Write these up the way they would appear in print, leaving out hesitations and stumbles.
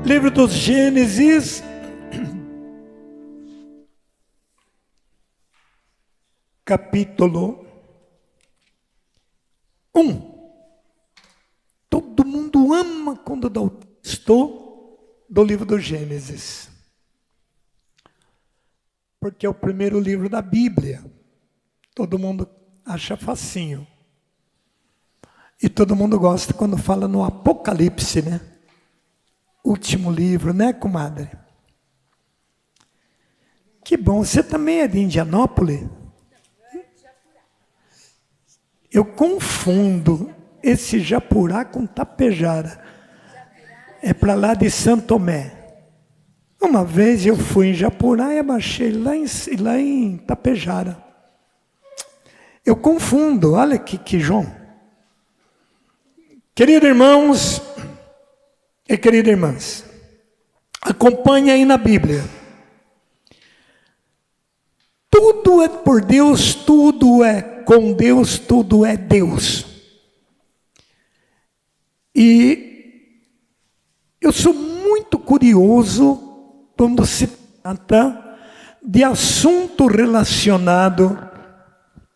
Livro dos Gênesis, capítulo 1. Todo mundo ama quando dá o texto do livro do Gênesis, porque é o primeiro livro da Bíblia. Todo mundo acha facinho. E todo mundo gosta quando fala no Apocalipse, né? Último livro, né, comadre? Que bom, você também é de Indianópolis? Eu confundo esse Japurá com Tapejara. É para lá de Santo Tomé. Uma vez eu fui em Japurá e abaixei lá em Tapejara. Eu confundo, olha que João. Queridos irmãos e queridas irmãs, acompanhe aí na Bíblia. Tudo é por Deus, tudo é com Deus, tudo é Deus. E eu sou muito curioso quando se trata de assunto relacionado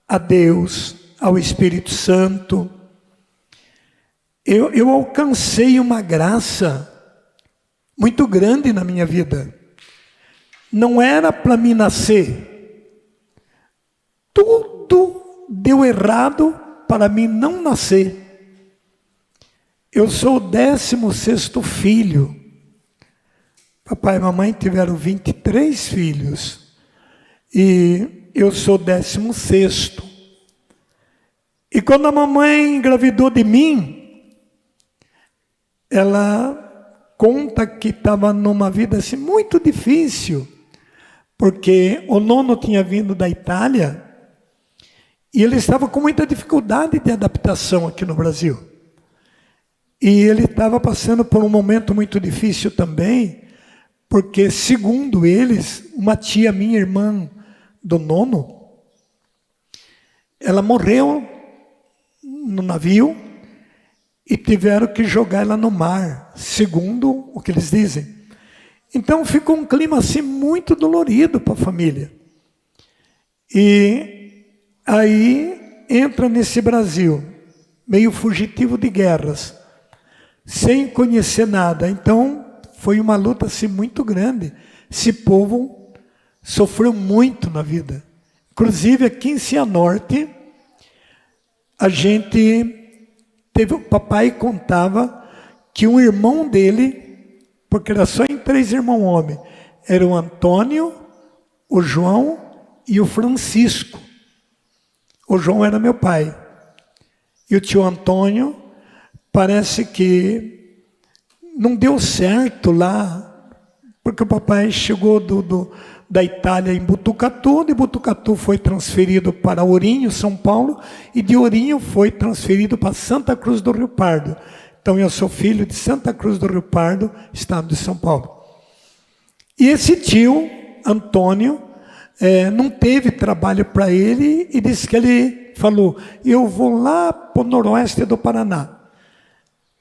a Deus, ao Espírito Santo. Eu alcancei uma graça muito grande na minha vida. Não era para mim nascer. Tudo deu errado para mim não nascer. Eu sou o 16º filho. Papai e mamãe tiveram 23 filhos. E eu sou o 16º. E quando a mamãe engravidou de mim, ela conta que estava numa vida assim, muito difícil, porque o nono tinha vindo da Itália e ele estava com muita dificuldade de adaptação aqui no Brasil. E ele estava passando por um momento muito difícil também, porque, segundo eles, uma tia minha, irmã do nono, ela morreu no navio, e tiveram que jogar ela no mar, segundo o que eles dizem. Então ficou um clima assim muito dolorido para a família. E aí entra nesse Brasil, meio fugitivo de guerras, sem conhecer nada. Então foi uma luta assim muito grande. Esse povo sofreu muito na vida. Inclusive aqui em Cianorte, a gente... o papai contava que um irmão dele, porque era só em 3 irmãos homens, era o Antônio, o João e o Francisco. O João era meu pai. E o tio Antônio, parece que não deu certo lá, porque o papai chegou da Itália em Botucatu, de Botucatu foi transferido para Ourinho, São Paulo, e de Ourinho foi transferido para Santa Cruz do Rio Pardo. Então eu sou filho de Santa Cruz do Rio Pardo, estado de São Paulo. E esse tio, Antônio, não teve trabalho para ele e disse que ele falou, eu vou lá para o noroeste do Paraná.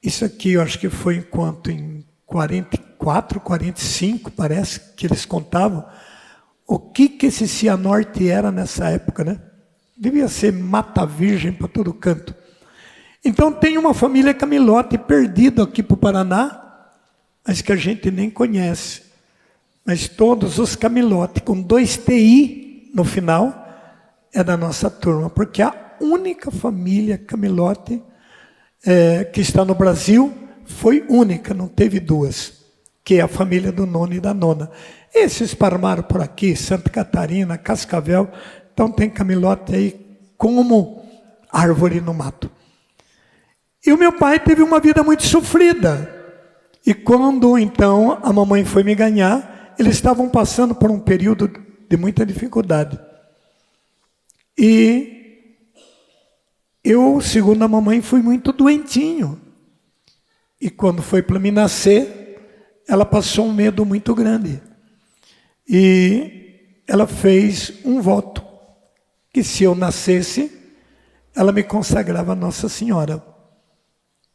Isso aqui eu acho que foi em 44, 45, parece que eles contavam. O que esse Cianorte era nessa época, né? Devia ser mata virgem para todo canto. Então tem uma família Camilote perdida aqui para o Paraná, mas que a gente nem conhece. Mas todos os Camilote com 2 TI no final é da nossa turma, porque a única família Camilote que está no Brasil foi única, não teve 2, que é a família do nono e da nona. Esses esparmaram por aqui, Santa Catarina, Cascavel, então tem Camilote aí como árvore no mato. E o meu pai teve uma vida muito sofrida. E quando então a mamãe foi me ganhar, eles estavam passando por um período de muita dificuldade. E eu, segundo a mamãe, fui muito doentinho. E quando foi para mim nascer, ela passou um medo muito grande. E ela fez um voto, que se eu nascesse, ela me consagrava a Nossa Senhora.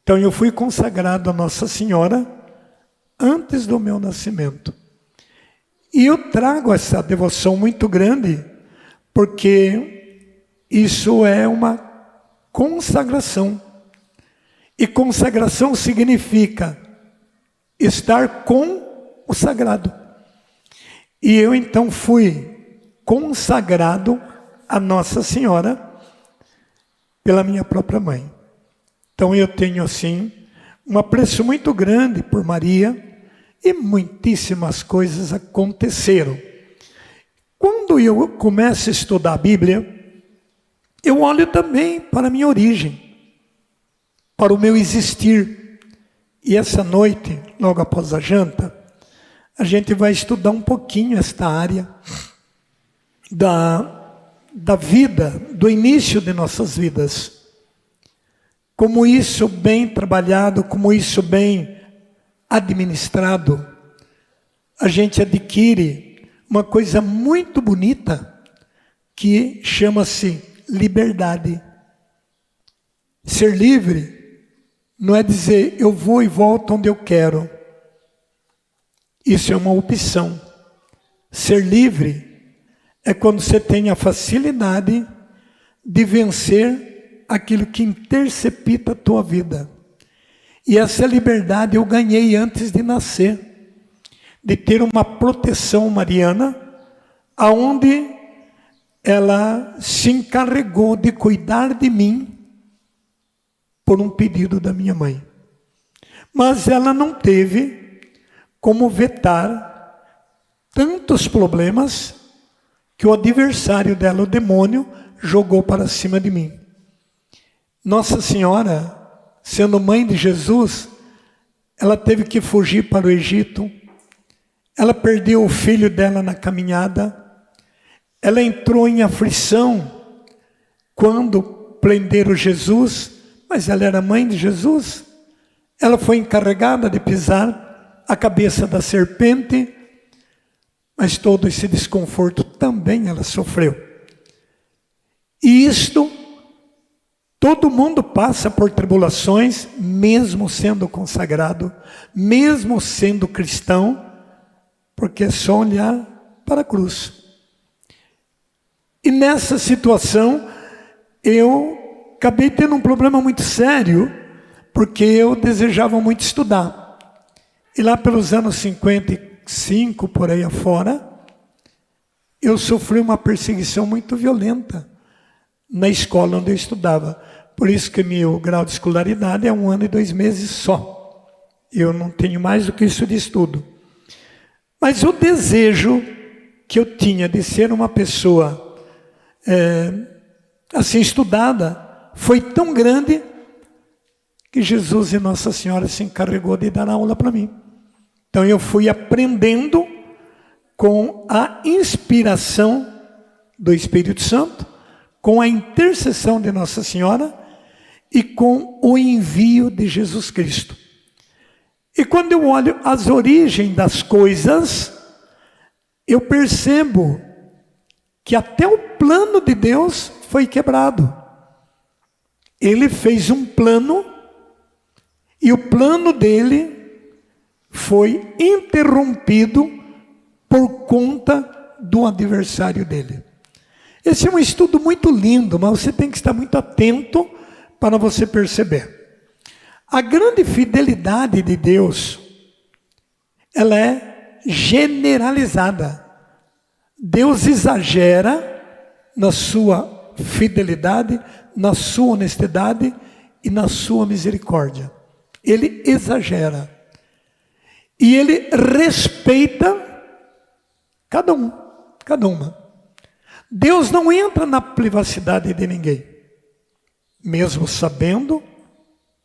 Então eu fui consagrado a Nossa Senhora antes do meu nascimento. E eu trago essa devoção muito grande, porque isso é uma consagração. E consagração significa estar com o sagrado. E eu então fui consagrado a Nossa Senhora pela minha própria mãe. Então eu tenho assim um apreço muito grande por Maria e muitíssimas coisas aconteceram. Quando eu começo a estudar a Bíblia, eu olho também para a minha origem, para o meu existir. E essa noite, logo após a janta, a gente vai estudar um pouquinho esta área da vida, do início de nossas vidas. Como isso bem trabalhado, como isso bem administrado, a gente adquire uma coisa muito bonita que chama-se liberdade. Ser livre não é dizer eu vou e volto onde eu quero. Isso é uma opção. Ser livre é quando você tem a facilidade de vencer aquilo que intercepta a tua vida. E essa liberdade eu ganhei antes de nascer, de ter uma proteção mariana, aonde ela se encarregou de cuidar de mim por um pedido da minha mãe. Mas ela não teve como vetar tantos problemas que o adversário dela, o demônio, jogou para cima de mim. Nossa Senhora, sendo mãe de Jesus, ela teve que fugir para o Egito. Ela perdeu o filho dela na caminhada. Ela entrou em aflição quando prenderam Jesus, mas ela era mãe de Jesus. Ela foi encarregada de pisar a cabeça da serpente, mas todo esse desconforto também ela sofreu. E isto, todo mundo passa por tribulações, mesmo sendo consagrado, mesmo sendo cristão, porque é só olhar para a cruz. E nessa situação, eu acabei tendo um problema muito sério, porque eu desejava muito estudar. E lá pelos anos 55, por aí afora, eu sofri uma perseguição muito violenta na escola onde eu estudava. Por isso que meu grau de escolaridade é 1 ano e 2 meses só. Eu não tenho mais do que isso de estudo. Mas o desejo que eu tinha de ser uma pessoa assim estudada foi tão grande que Jesus e Nossa Senhora se encarregou de dar aula para mim. Então eu fui aprendendo com a inspiração do Espírito Santo, com a intercessão de Nossa Senhora e com o envio de Jesus Cristo. E quando eu olho as origens das coisas, eu percebo que até o plano de Deus foi quebrado. Ele fez um plano e o plano dele foi interrompido por conta do adversário dele. Esse é um estudo muito lindo, mas você tem que estar muito atento para você perceber. A grande fidelidade de Deus, ela é generalizada. Deus exagera na sua fidelidade, na sua honestidade e na sua misericórdia. Ele exagera. E ele respeita cada um, cada uma. Deus não entra na privacidade de ninguém, mesmo sabendo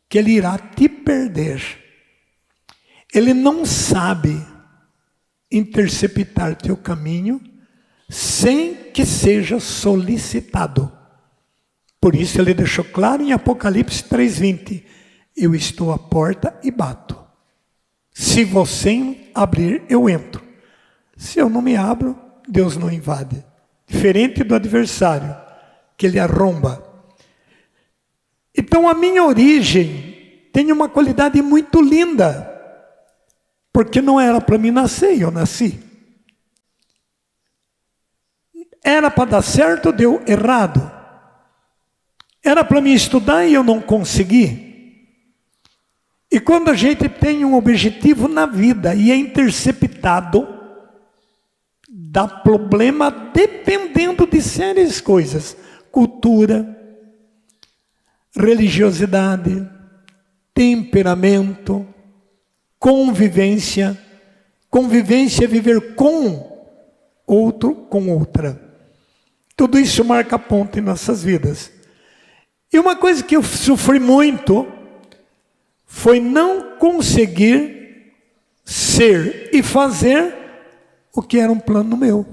que ele irá te perder. Ele não sabe interceptar teu caminho sem que seja solicitado. Por isso ele deixou claro em Apocalipse 3:20, eu estou à porta e bato. Se você abrir, eu entro. Se eu não me abro, Deus não invade. Diferente do adversário, que ele arromba. Então a minha origem tem uma qualidade muito linda, Porque não era para mim nascer e eu nasci. Era para dar certo, deu errado. Era para mim estudar e eu não consegui. E quando a gente tem um objetivo na vida e é interceptado, dá problema dependendo de sérias coisas. Cultura, religiosidade, temperamento, convivência. Convivência é viver com outro, com outra. Tudo isso marca ponto em nossas vidas. E uma coisa que eu sofri muito foi não conseguir ser e fazer o que era um plano meu.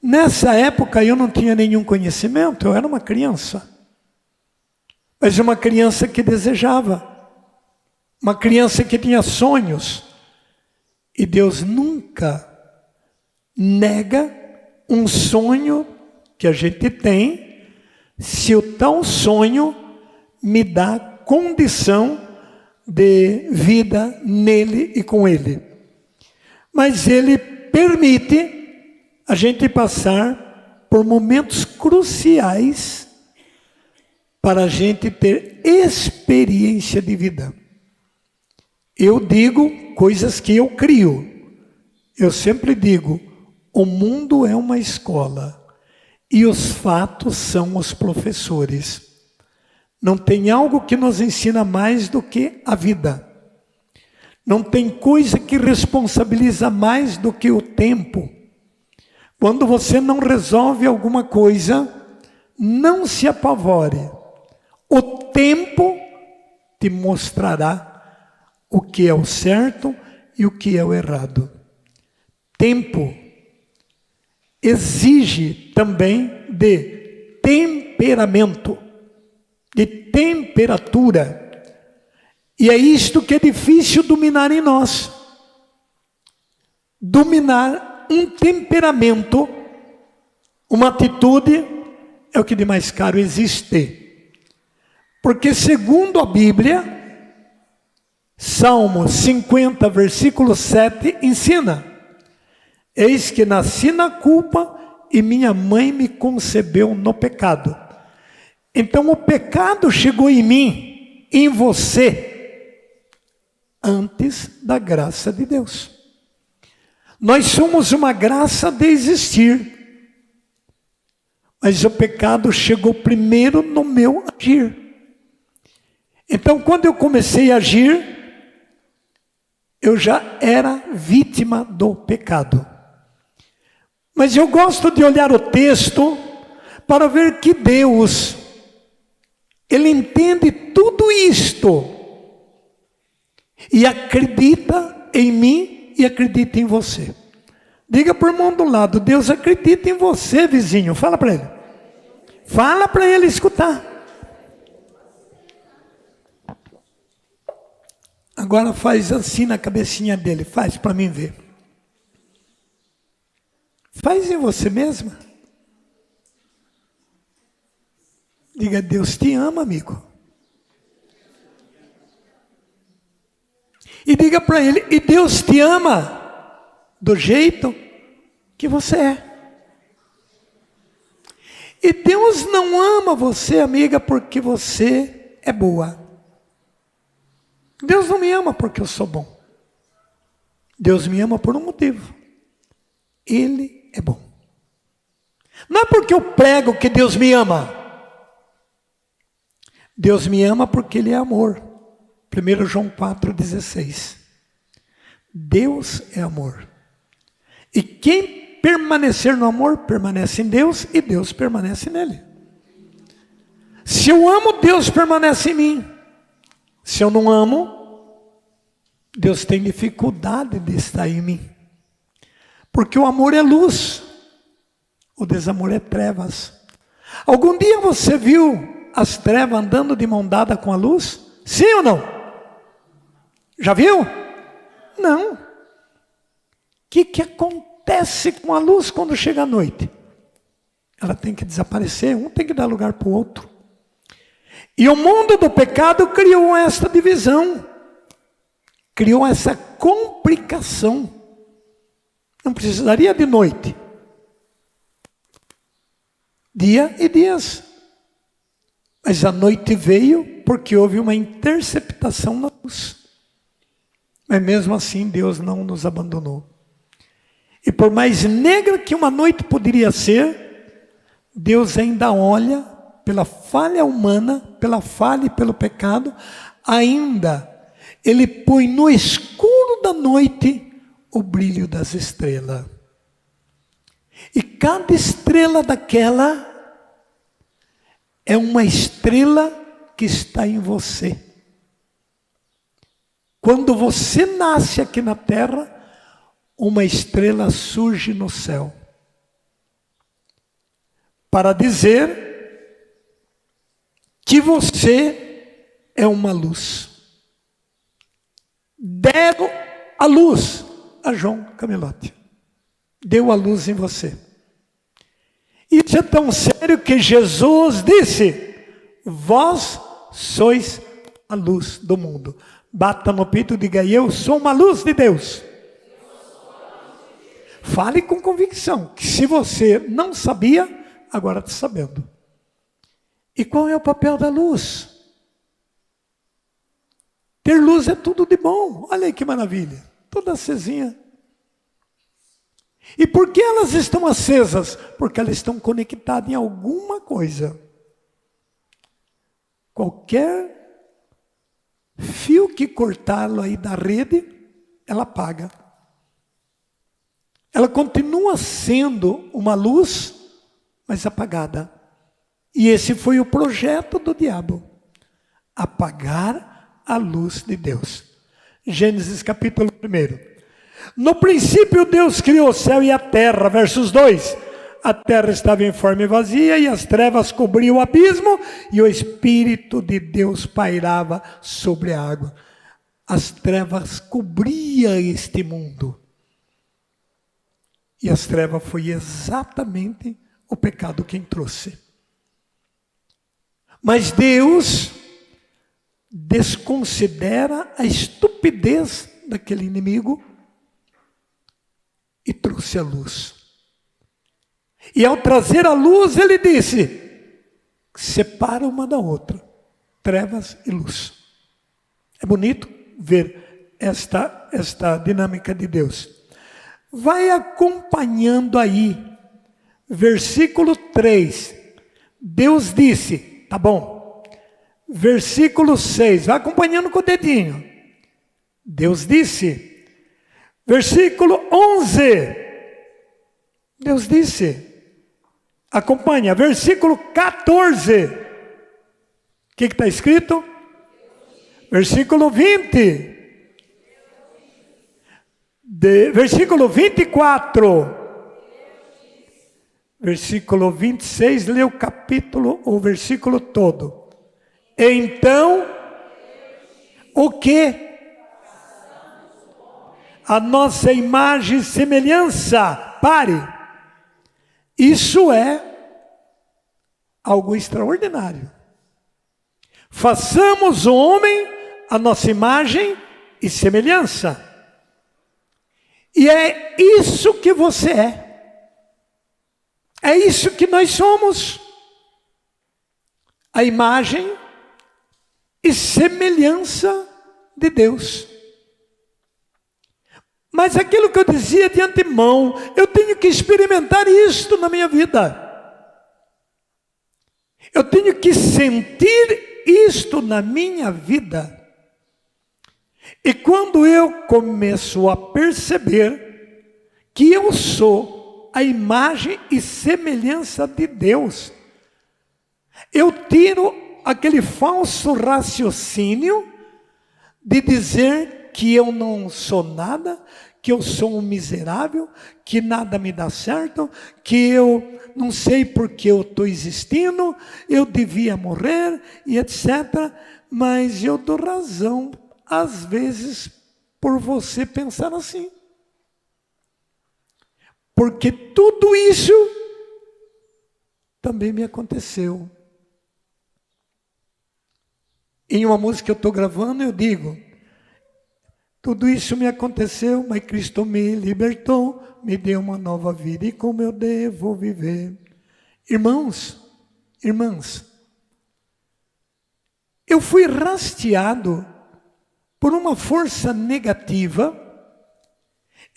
Nessa época eu não tinha nenhum conhecimento, eu era uma criança. Mas uma criança que desejava. Uma criança que tinha sonhos. E Deus nunca nega um sonho que a gente tem, se o tal sonho me dá condição de vida nele e com ele. Mas ele permite a gente passar por momentos cruciais para a gente ter experiência de vida. Eu digo coisas que eu crio. Eu sempre digo, o mundo é uma escola e os fatos são os professores. Não tem algo que nos ensina mais do que a vida. Não tem coisa que responsabiliza mais do que o tempo. Quando você não resolve alguma coisa, não se apavore. O tempo te mostrará o que é o certo e o que é o errado. Tempo exige também de temperamento, de temperatura. E é isto que é difícil dominar em nós. Dominar um temperamento, uma atitude, é o que de mais caro existe. Porque segundo a Bíblia, Salmo 50, versículo 7, ensina: eis que nasci na culpa e minha mãe me concebeu no pecado. Então o pecado chegou em mim, em você, antes da graça de Deus. Nós somos uma graça de existir, mas o pecado chegou primeiro no meu agir. Então quando eu comecei a agir, eu já era vítima do pecado. Mas eu gosto de olhar o texto para ver que Deus, Ele entende tudo isto e acredita em mim e acredita em você. Diga para o irmão do lado, Deus acredita em você, vizinho. Fala para ele. Fala para ele escutar. Agora faz assim na cabecinha dele, faz para mim ver. Faz em você mesma. Diga, Deus te ama, amigo. E diga para ele, e Deus te ama do jeito que você é. E Deus não ama você, amiga, porque você é boa. Deus não me ama porque eu sou bom. Deus me ama por um motivo. Ele é bom. Não é porque eu prego que Deus me ama. Deus me ama porque Ele é amor. 1 João 4,16. Deus é amor. E quem permanecer no amor, permanece em Deus e Deus permanece nele. Se eu amo, Deus permanece em mim. Se eu não amo, Deus tem dificuldade de estar em mim. Porque o amor é luz, o desamor é trevas. Algum dia você viu as trevas andando de mão dada com a luz? Sim ou não? Já viu? Não. O que acontece com a luz quando chega a noite? Ela tem que desaparecer, um tem que dar lugar para o outro. E o mundo do pecado criou esta divisão. criou essa complicação. Não precisaria de noite. Dia e dias. Mas a noite veio porque houve uma interceptação na luz. Mas mesmo assim Deus não nos abandonou. E por mais negra que uma noite poderia ser, Deus ainda olha pela falha humana, pela falha e pelo pecado, ainda Ele põe no escuro da noite o brilho das estrelas. E cada estrela daquela é uma estrela que está em você. Quando você nasce aqui na terra, uma estrela surge no céu. Para dizer que você é uma luz. Deram a luz a João Camelote. Deu a luz em você. Isso é tão sério que Jesus disse: vós sois a luz do mundo. Bata no peito e diga: eu sou uma luz de Deus. Fale com convicção, que se você não sabia, agora está sabendo. E qual é o papel da luz? Ter luz é tudo de bom. Olha aí que maravilha. Toda acesinha. E por que elas estão acesas? Porque elas estão conectadas em alguma coisa. Qualquer fio que cortá-lo aí da rede, ela apaga. Ela continua sendo uma luz, mas apagada. E esse foi o projeto do diabo. Apagar a luz de Deus. Gênesis capítulo 1. No princípio Deus criou o céu e a terra, versos 2. A terra estava informe e vazia, e as trevas cobriam o abismo, e o Espírito de Deus pairava sobre a água. As trevas cobriam este mundo. E as trevas foi exatamente o pecado quem trouxe. Mas Deus desconsidera a estupidez daquele inimigo e trouxe a luz. E ao trazer a luz, ele disse: separa uma da outra, trevas e luz. É bonito ver esta dinâmica de Deus. Vai acompanhando aí, versículo 3. Deus disse, tá bom. Versículo 6, vai acompanhando com o dedinho. Deus disse. Versículo 11. Deus disse. Acompanha, versículo 14. O que está escrito? Versículo 20. Versículo 24. Versículo 26, lê o capítulo, o versículo todo. Então, o que? A nossa imagem e semelhança. Pare. Isso é algo extraordinário. Façamos o homem a nossa imagem e semelhança. E é isso que você é. É isso que nós somos. A imagem e semelhança de Deus. Mas aquilo que eu dizia de antemão, eu tenho que experimentar isto na minha vida. Eu tenho que sentir isto na minha vida. E quando eu começo a perceber que eu sou a imagem e semelhança de Deus, eu tiro aquele falso raciocínio de dizer que eu não sou nada, que eu sou um miserável, que nada me dá certo, que eu não sei por que eu estou existindo, eu devia morrer e etc. Mas eu dou razão, às vezes, por você pensar assim. Porque tudo isso também me aconteceu. Em uma música que eu estou gravando, eu digo: Tudo isso me aconteceu, mas Cristo me libertou, me deu uma nova vida e como eu devo viver. Irmãos, irmãs, eu fui rasteado por uma força negativa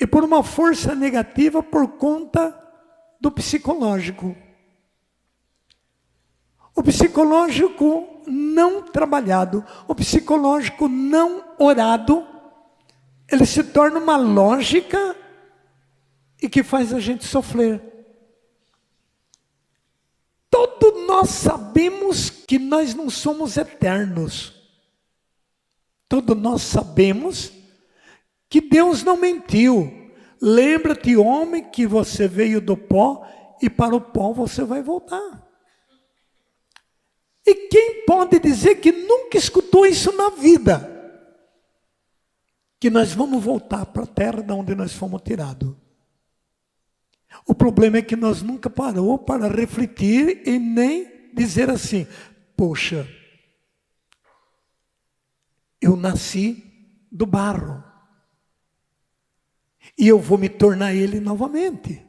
e por uma força negativa por conta do psicológico. O psicológico não trabalhado, o psicológico não orado, ele se torna uma lógica e que faz a gente sofrer. Todos nós sabemos que nós não somos eternos. Todos nós sabemos que Deus não mentiu. Lembra-te, homem, que você veio do pó e para o pó você vai voltar. E quem pode dizer que nunca escutou isso na vida? Que nós vamos voltar para a terra de onde nós fomos tirados. O problema é que nós nunca paramos para refletir e nem dizer assim, poxa, eu nasci do barro e eu vou me tornar ele novamente.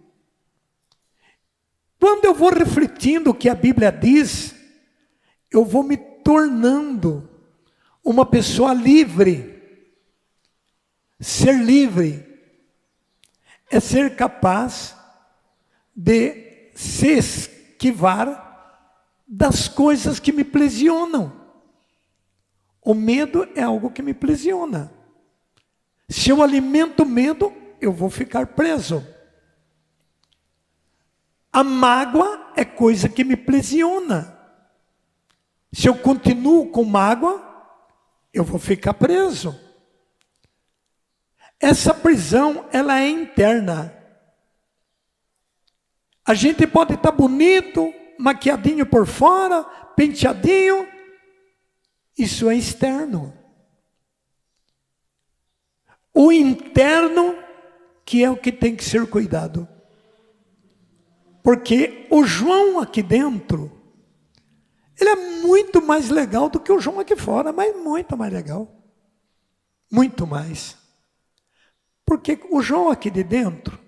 Quando eu vou refletindo o que a Bíblia diz, eu vou me tornando uma pessoa livre. Ser livre é ser capaz de se esquivar das coisas que me aprisionam. O medo é algo que me aprisiona. Se eu alimento o medo, eu vou ficar preso. A mágoa é coisa que me aprisiona. Se eu continuo com mágoa, eu vou ficar preso. Essa prisão, ela é interna. A gente pode estar bonito, maquiadinho por fora, penteadinho. Isso é externo. O interno que é o que tem que ser cuidado. Porque o João aqui dentro, ele é muito mais legal do que o João aqui fora, mas muito mais legal. Muito mais. Porque o João aqui de dentro,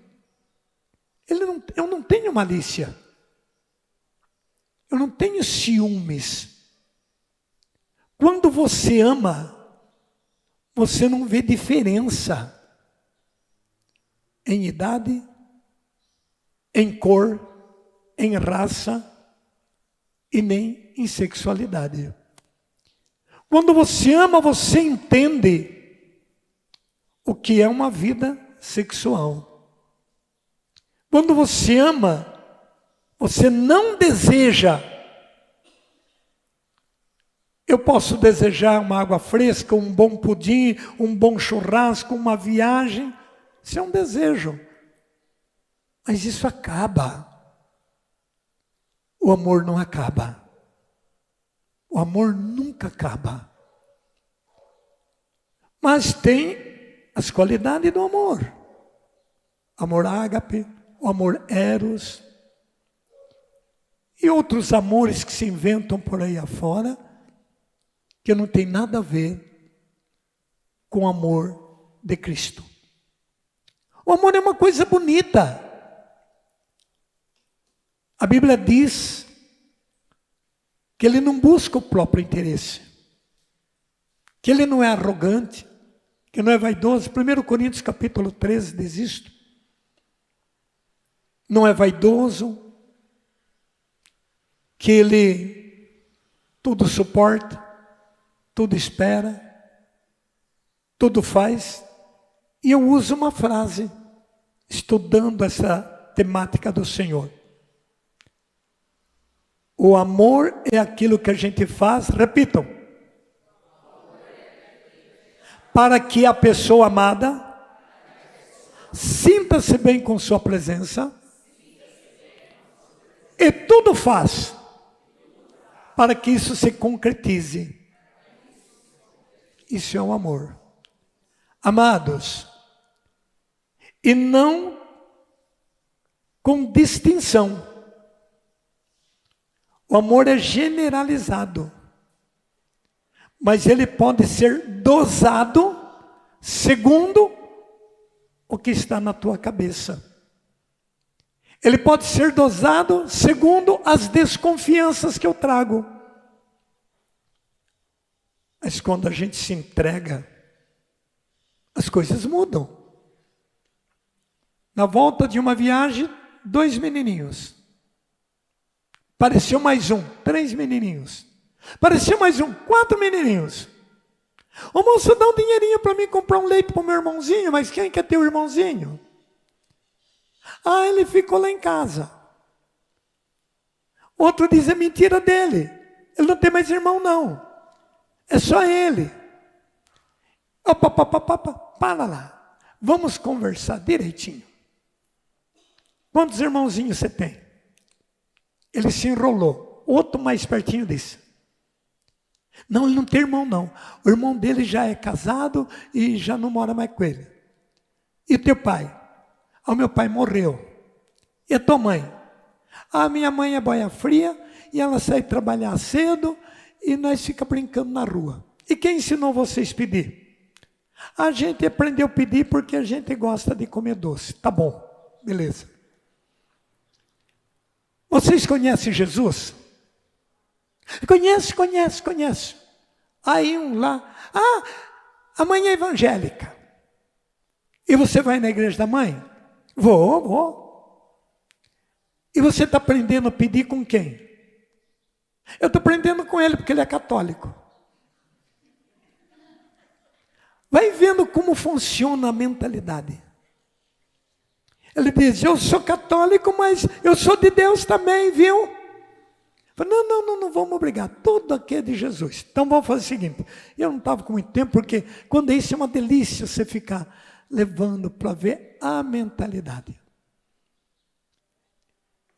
eu não tenho malícia. Eu não tenho ciúmes. Quando você ama, você não vê diferença em idade, em cor, em raça e nem em sexualidade. Quando você ama, você entende o que é uma vida sexual. Quando você ama, você não deseja. Eu posso desejar uma água fresca, um bom pudim, um bom churrasco, uma viagem. Isso é um desejo. Mas isso acaba. O amor não acaba. O amor nunca acaba. Mas tem as qualidades do amor. Amor ágape, o amor eros. E outros amores que se inventam por aí afora, que não tem nada a ver com o amor de Cristo. O amor é uma coisa bonita. A Bíblia diz que ele não busca o próprio interesse, que ele não é arrogante, que não é vaidoso. 1 Coríntios capítulo 13 diz isto. Não é vaidoso, que ele tudo suporta, tudo espera, tudo faz. E eu uso uma frase, estudando essa temática do Senhor. O amor é aquilo que a gente faz, repitam, para que a pessoa amada sinta-se bem com sua presença e tudo faz para que isso se concretize. Isso é o amor. Amados, e não com distinção. O amor é generalizado, mas ele pode ser dosado segundo o que está na tua cabeça. Ele pode ser dosado segundo as desconfianças que eu trago. Mas quando a gente se entrega, as coisas mudam. Na volta de uma viagem, 2 menininhos. Apareceu mais um, 3 menininhos. Apareceu mais um, 4 menininhos. Ô moço, dá um dinheirinho para mim comprar um leite para o meu irmãozinho, mas quem quer ter o irmãozinho? Ah, ele ficou lá em casa. Outro diz, é mentira dele. Ele não tem mais irmão, não. É só ele. Opa, para lá. Vamos conversar direitinho. Quantos irmãozinhos você tem? Ele se enrolou. Outro mais pertinho disse. Não, ele não tem irmão, não. O irmão dele já é casado e já não mora mais com ele. E teu pai? Ah, o meu pai morreu. E a tua mãe? Ah, minha mãe é boia fria e ela sai trabalhar cedo e nós fica brincando na rua. E quem ensinou vocês a pedir? A gente aprendeu a pedir porque a gente gosta de comer doce. Tá bom, beleza. Vocês conhecem Jesus? Conhece. Aí um lá, a mãe é evangélica. E você vai na igreja da mãe? Vou. E você está aprendendo a pedir com quem? Eu estou aprendendo com ele, porque ele é católico. Vai vendo como funciona a mentalidade. Ele diz, eu sou católico, mas eu sou de Deus também, viu? Não vamos obrigar, tudo aqui é de Jesus. Então vamos fazer o seguinte, eu não estava com muito tempo, porque quando é isso é uma delícia você ficar levando para ver a mentalidade.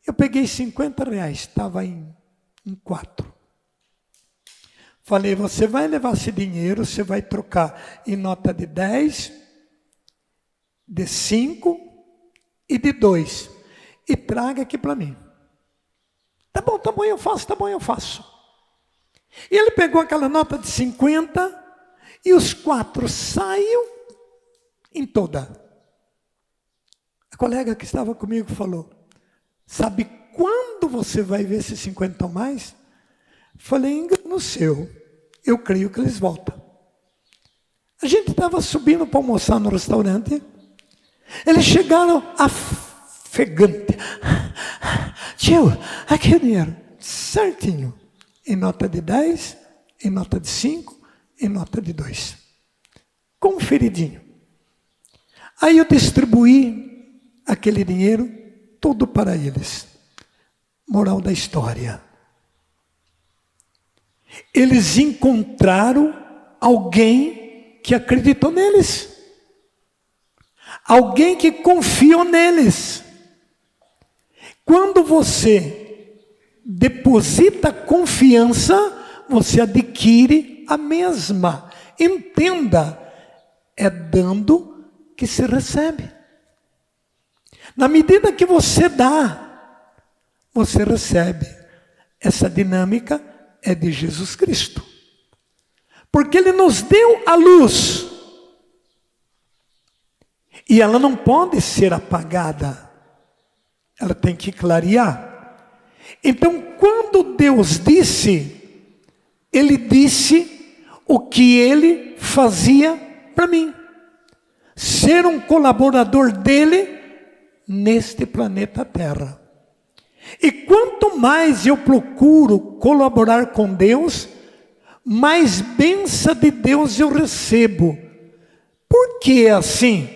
Eu peguei R$50, estava em 4. Falei, você vai levar esse dinheiro, você vai trocar em nota de 10, de 5 e de 2. E traga aqui para mim. Tá bom, eu faço. E ele pegou aquela nota de 50 e os 4 saíram em toda. A colega que estava comigo falou, sabe quando você vai ver esses 50 ou mais? Falei, engano seu, eu creio que eles voltam. A gente estava subindo para almoçar no restaurante, eles chegaram ofegante. Tio, aqui é o dinheiro, certinho, em nota de 10, em nota de 5, em nota de 2. Conferidinho. Aí eu distribuí aquele dinheiro todo para eles. Moral da história. Eles encontraram alguém que acreditou neles. Alguém que confiou neles. Quando você deposita confiança, você adquire a mesma. Entenda, é dando que se recebe. Na medida que você dá, você recebe. Essa dinâmica é de Jesus Cristo. Porque Ele nos deu a luz. E ela não pode ser apagada. Ela tem que clarear. Então, quando Deus disse, Ele disse o que Ele fazia para mim. Ser um colaborador dEle neste planeta Terra. E quanto mais eu procuro colaborar com Deus, mais bênção de Deus eu recebo. Por que é assim?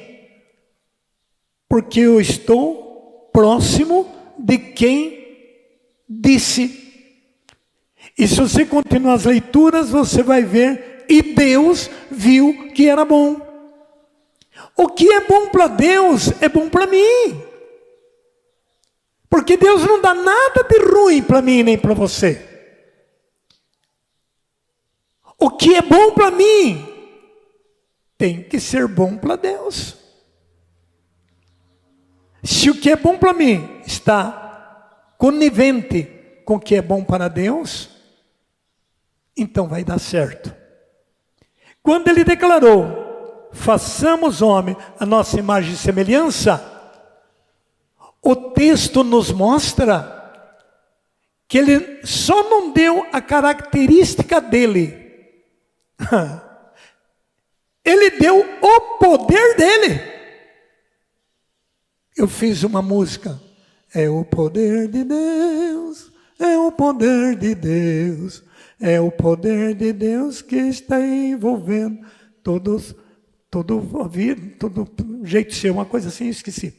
Porque eu estou próximo de quem disse. E se você continuar as leituras, você vai ver, e Deus viu que era bom. O que é bom para Deus, é bom para mim. Porque Deus não dá nada de ruim para mim, nem para você. O que é bom para mim, tem que ser bom para Deus. Se o que é bom para mim está conivente com o que é bom para Deus, então vai dar certo. Quando Ele declarou, façamos homem a nossa imagem e semelhança, o texto nos mostra que ele só não deu a característica dele. Ele deu o poder dele. Eu fiz uma música. É o poder de Deus, é o poder de Deus, é o poder de Deus que está envolvendo todo a vida, todo jeito seu, uma coisa assim, esqueci.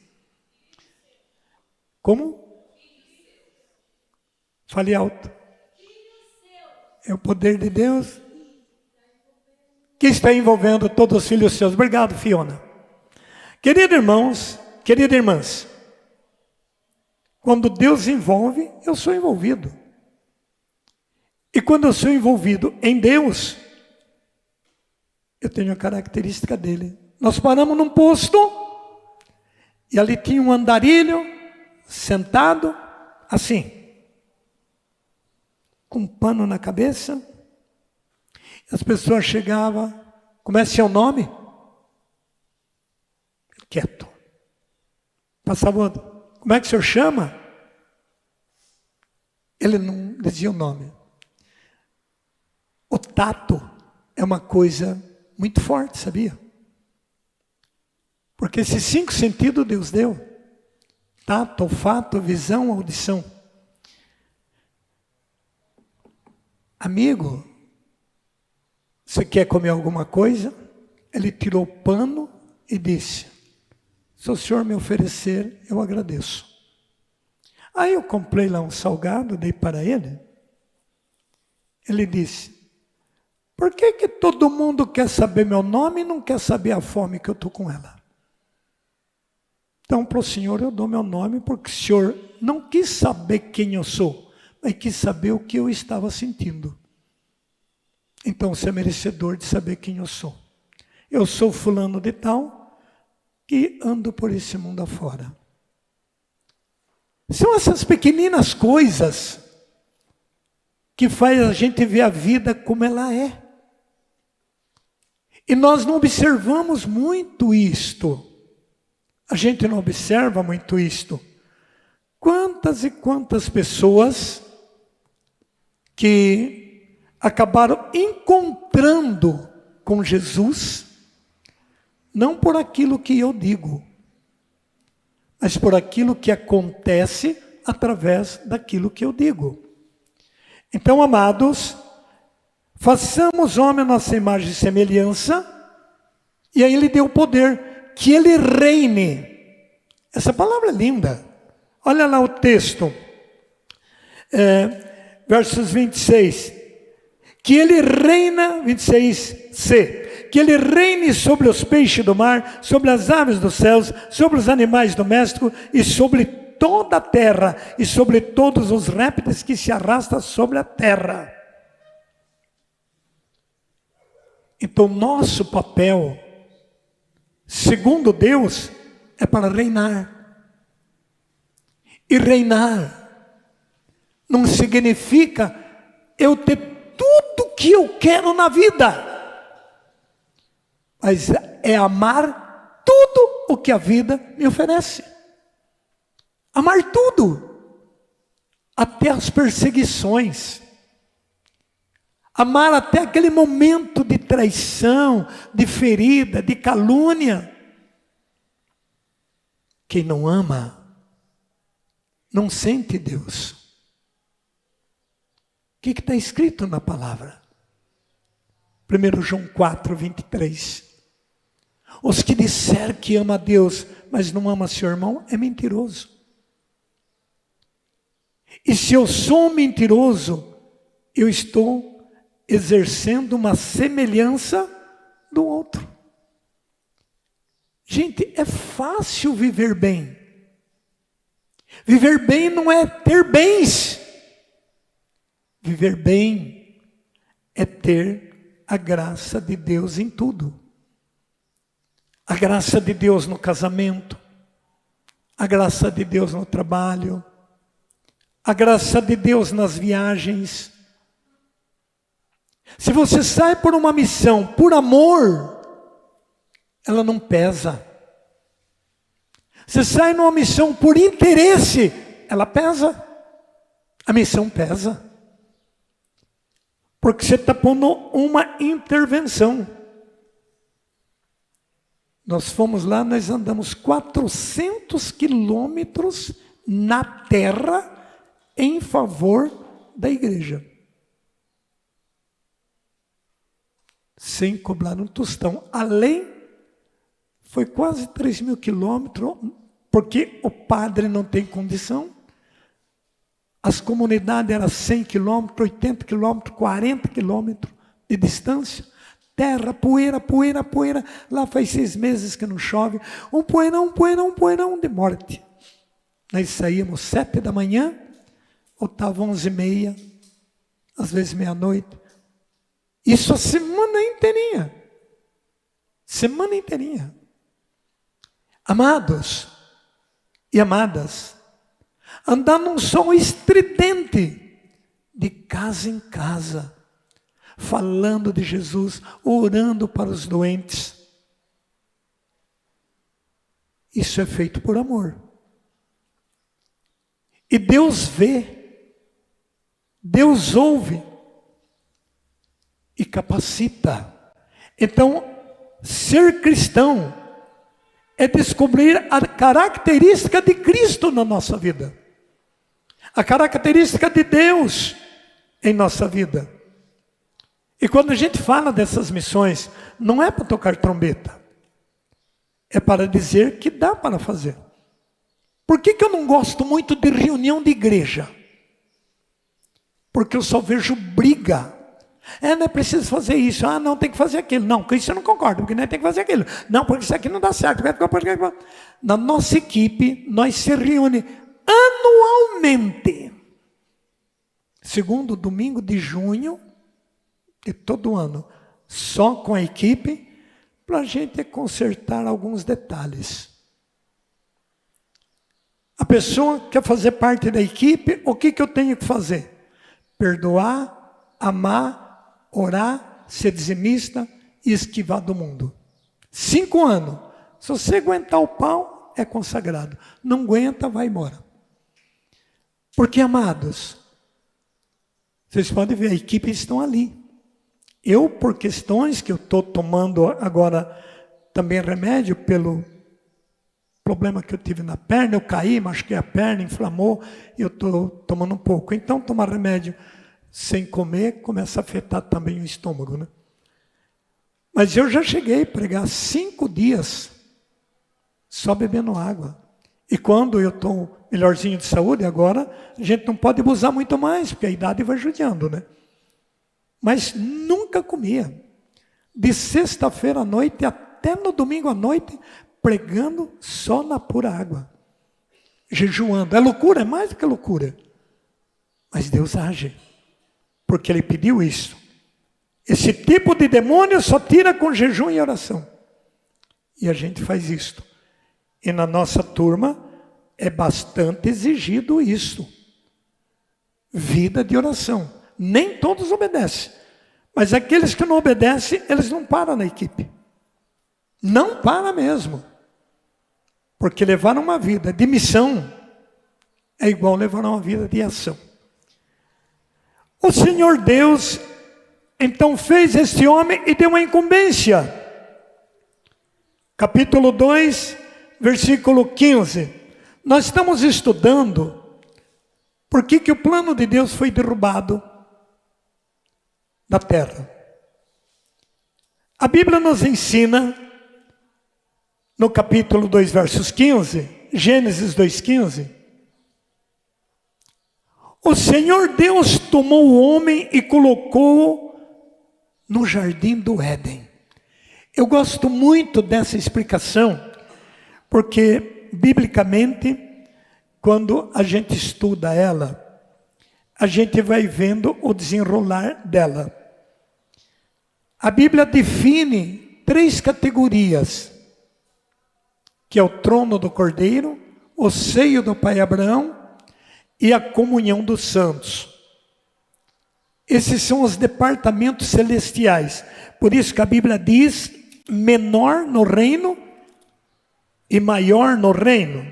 Como? Fale alto. É o poder de Deus que está envolvendo todos os filhos seus. Obrigado, Fiona. Queridos irmãos, queridas irmãs, quando Deus envolve, eu sou envolvido. E quando eu sou envolvido em Deus, eu tenho a característica dele. Nós paramos num posto, e ali tinha um andarilho, sentado, assim, com um pano na cabeça. As pessoas chegavam, como é seu nome? Quieto. Passava outro, como é que o senhor chama? Ele não dizia o nome. O tato é uma coisa muito forte, sabia? Porque esses 5 sentidos Deus deu. Tato, olfato, visão, audição. Amigo, você quer comer alguma coisa? Ele tirou o pano e disse: se o senhor me oferecer, eu agradeço. Aí eu comprei lá um salgado, dei para ele. Ele disse: por que todo mundo quer saber meu nome e não quer saber a fome que eu estou com ela? Então, para o senhor eu dou meu nome, porque o senhor não quis saber quem eu sou, mas quis saber o que eu estava sentindo. Então, você é merecedor de saber quem eu sou. Eu sou fulano de tal, que ando por esse mundo afora. São essas pequeninas coisas que faz a gente ver a vida como ela é. E nós não observamos muito isto. A gente não observa muito isto. Quantas e quantas pessoas que acabaram encontrando com Jesus, não por aquilo que eu digo, mas por aquilo que acontece através daquilo que eu digo. Então, amados, façamos homem a nossa imagem e semelhança, e aí ele deu o poder, que ele reine. Essa palavra é linda. Olha lá o texto, versos 26. Que ele reina, 26c, que ele reine sobre os peixes do mar, sobre as aves dos céus, sobre os animais domésticos e sobre toda a terra, e sobre todos os répteis que se arrastam sobre a terra. Então, nosso papel, segundo Deus, é para reinar. E reinar não significa eu ter tudo que eu quero na vida, mas é amar tudo o que a vida me oferece. Amar tudo, até as perseguições. Amar até aquele momento de traição, de ferida, de calúnia. Quem não ama, não sente Deus. O que está escrito na palavra? 1 João 4, 23. Os que disser que ama a Deus, mas não ama seu irmão, é mentiroso. E se eu sou mentiroso, eu estou exercendo uma semelhança do outro. Gente, é fácil viver bem. Viver bem não é ter bens. Viver bem é ter a graça de Deus em tudo. A graça de Deus no casamento, a graça de Deus no trabalho, a graça de Deus nas viagens. Se você sai por uma missão, por amor, ela não pesa. Você sai numa missão por interesse, ela pesa. A missão pesa. Porque você está pondo uma intervenção. Nós fomos lá, nós andamos 400 quilômetros na terra em favor da igreja. Sem cobrar um tostão. Além, foi quase 3.000 quilômetros, porque o padre não tem condição. As comunidades eram 100 quilômetros, 80 quilômetros, 40 quilômetros de distância. Terra, poeira, poeira, poeira. Lá faz 6 meses que não chove. Um poeirão de morte. Nós saímos 7 da manhã, voltava 11h30, às vezes meia-noite. Isso a semana inteirinha. Semana inteirinha. Amados e amadas, andar num som estridente, de casa em casa, falando de Jesus, orando para os doentes. Isso é feito por amor. E Deus vê, Deus ouve e capacita. Então, ser cristão é descobrir a característica de Cristo na nossa vida. A característica de Deus em nossa vida. E quando a gente fala dessas missões, não é para tocar trombeta. É para dizer que dá para fazer. Por que eu não gosto muito de reunião de igreja? Porque eu só vejo briga. Não é preciso fazer isso. Não, tem que fazer aquilo. Não, com isso eu não concordo, porque não tem que fazer aquilo. Não, porque isso aqui não dá certo. Na nossa equipe, nós se reúne anualmente. Segundo domingo de junho de todo ano. Só com a equipe, para a gente consertar alguns detalhes. A pessoa quer fazer parte da equipe, o que eu tenho que fazer? Perdoar, amar, orar, ser dizimista e esquivar do mundo. 5 anos. Se você aguentar o pau, é consagrado. Não aguenta, vai embora. Porque, amados, vocês podem ver, a equipe estão ali. Eu, por questões que eu estou tomando agora também remédio pelo problema que eu tive na perna, eu caí, machuquei a perna, inflamou, e eu estou tomando um pouco. Então, tomar remédio sem comer começa a afetar também o estômago, né? Mas eu já cheguei a pregar 5 dias só bebendo água. E quando eu estou melhorzinho de saúde, agora a gente não pode abusar muito mais, porque a idade vai judiando, né? Mas nunca comia. De sexta-feira à noite até no domingo à noite, pregando só na pura água. Jejuando. É loucura? É mais do que loucura. Mas Deus age. Porque Ele pediu isso. Esse tipo de demônio só tira com jejum e oração. E a gente faz isto. E na nossa turma é bastante exigido isso. Vida de oração. Nem todos obedecem. Mas aqueles que não obedecem, eles não param na equipe. Não para mesmo. Porque levar uma vida de missão é igual levar uma vida de ação. O Senhor Deus, então, fez este homem e deu uma incumbência. Capítulo 2, versículo 15. Nós estamos estudando por que o plano de Deus foi derrubado da terra. A Bíblia nos ensina, no capítulo 2, versos 15, Gênesis 2,15, o Senhor Deus tomou o homem e colocou-o no jardim do Éden. Eu gosto muito dessa explicação, porque, biblicamente, quando a gente estuda ela, a gente vai vendo o desenrolar dela. A Bíblia define 3 categorias, que é o trono do Cordeiro, o seio do pai Abraão e a comunhão dos santos. Esses são os departamentos celestiais. Por isso que a Bíblia diz menor no reino e maior no reino?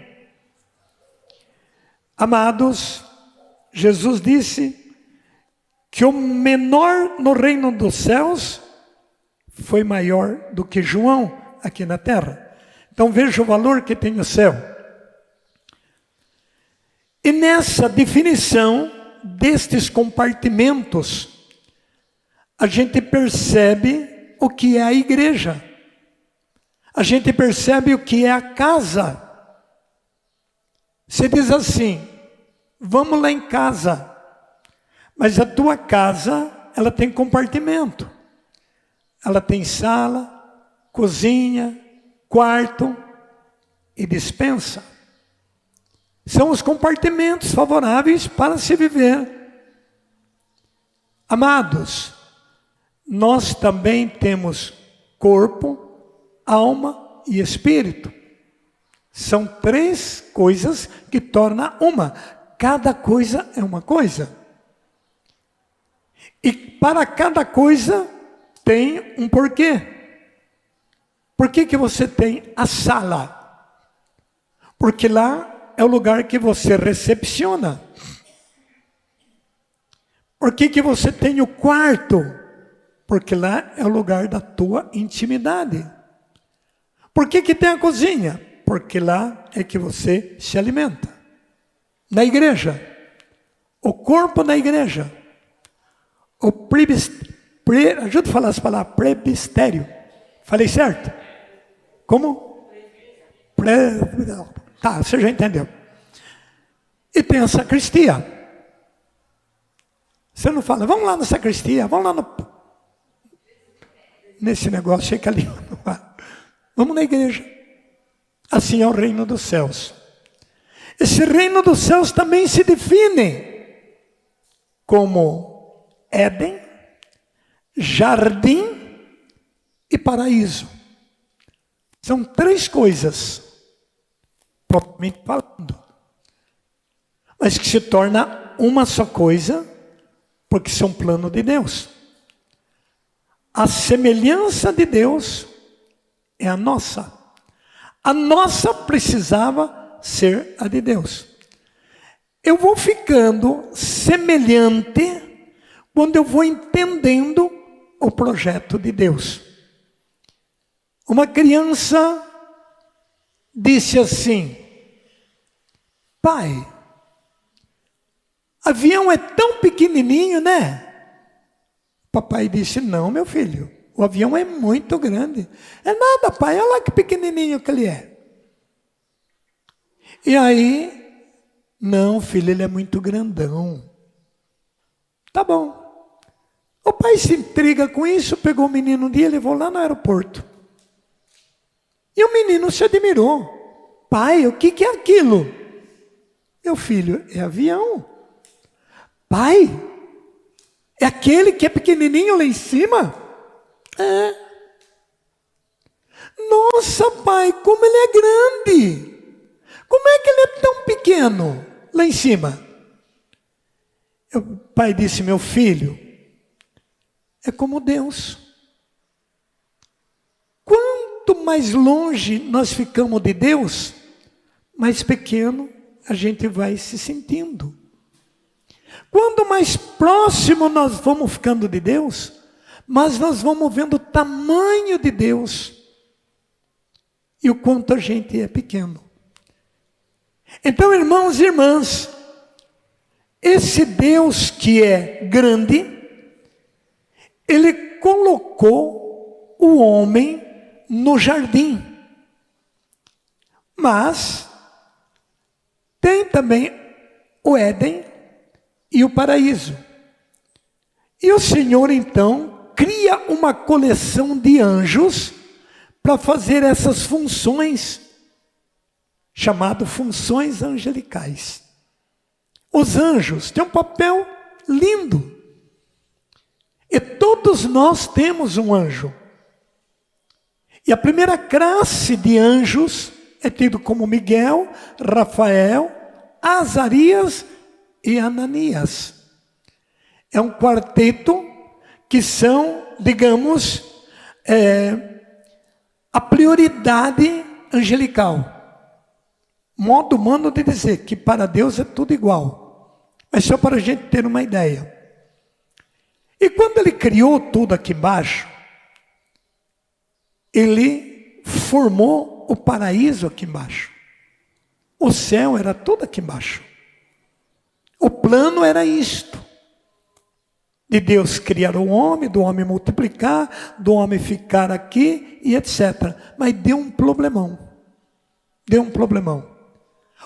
Amados, Jesus disse que o menor no reino dos céus foi maior do que João aqui na terra. Então veja o valor que tem o céu. E nessa definição destes compartimentos, a gente percebe o que é a igreja. A gente percebe o que é a casa. Você diz assim, vamos lá em casa. Mas a tua casa, ela tem compartimento. Ela tem sala, cozinha, quarto e despensa. São os compartimentos favoráveis para se viver. Amados, nós também temos corpo, alma e espírito. São 3 coisas que tornam uma. Cada coisa é uma coisa. E para cada coisa tem um porquê. Por que você tem a sala? Porque lá é o lugar que você recepciona. Por que você tem o quarto? Porque lá é o lugar da tua intimidade. Por que tem a cozinha? Porque lá é que você se alimenta. Na igreja, o corpo da igreja, ajuda a falar essa palavra, presbitério. Falei certo? Como? Tá, você já entendeu. E tem a sacristia. Você não fala, vamos lá na sacristia, vamos lá nesse negócio aí que ali. Vamos na igreja. Assim é o reino dos céus. Esse reino dos céus também se define como Éden, jardim e paraíso. São 3 coisas, propriamente falando, mas que se torna uma só coisa, porque são plano de Deus. A semelhança de Deus é a nossa. A nossa precisava ser a de Deus. Eu vou ficando semelhante quando eu vou entendendo o projeto de Deus. Uma criança disse assim: pai, avião é tão pequenininho, né? Papai disse: não, meu filho, o avião é muito grande. É nada, pai, olha lá que pequenininho que ele é. E aí, não, filho, ele é muito grandão. Tá bom. O pai se intriga com isso, pegou o menino um dia e levou lá no aeroporto. E o menino se admirou. Pai, o que é aquilo? Meu filho, é avião. Pai, é aquele que é pequenininho lá em cima? É. Nossa, pai, como ele é grande. Como é que ele é tão pequeno lá em cima? O pai disse: meu filho, é como Deus. Quanto mais longe nós ficamos de Deus, mais pequeno a gente vai se sentindo. Quanto mais próximo nós vamos ficando de Deus, mais nós vamos vendo o tamanho de Deus e o quanto a gente é pequeno. Então, irmãos e irmãs, esse Deus que é grande, Ele colocou o homem no jardim. Mas tem também o Éden e o paraíso. E o Senhor, então, cria uma coleção de anjos para fazer essas funções, chamado funções angelicais. Os anjos têm um papel lindo. E todos nós temos um anjo. E a primeira classe de anjos é tido como Miguel, Rafael, Azarias e Ananias. É um quarteto que são, digamos, a prioridade angelical. Modo humano de dizer que para Deus é tudo igual. Mas só para a gente ter uma ideia. E quando ele criou tudo aqui embaixo, ele formou o paraíso aqui embaixo. O céu era tudo aqui embaixo. O plano era isto. De Deus criar o homem, do homem multiplicar, do homem ficar aqui e etc. Mas deu um problemão. Deu um problemão.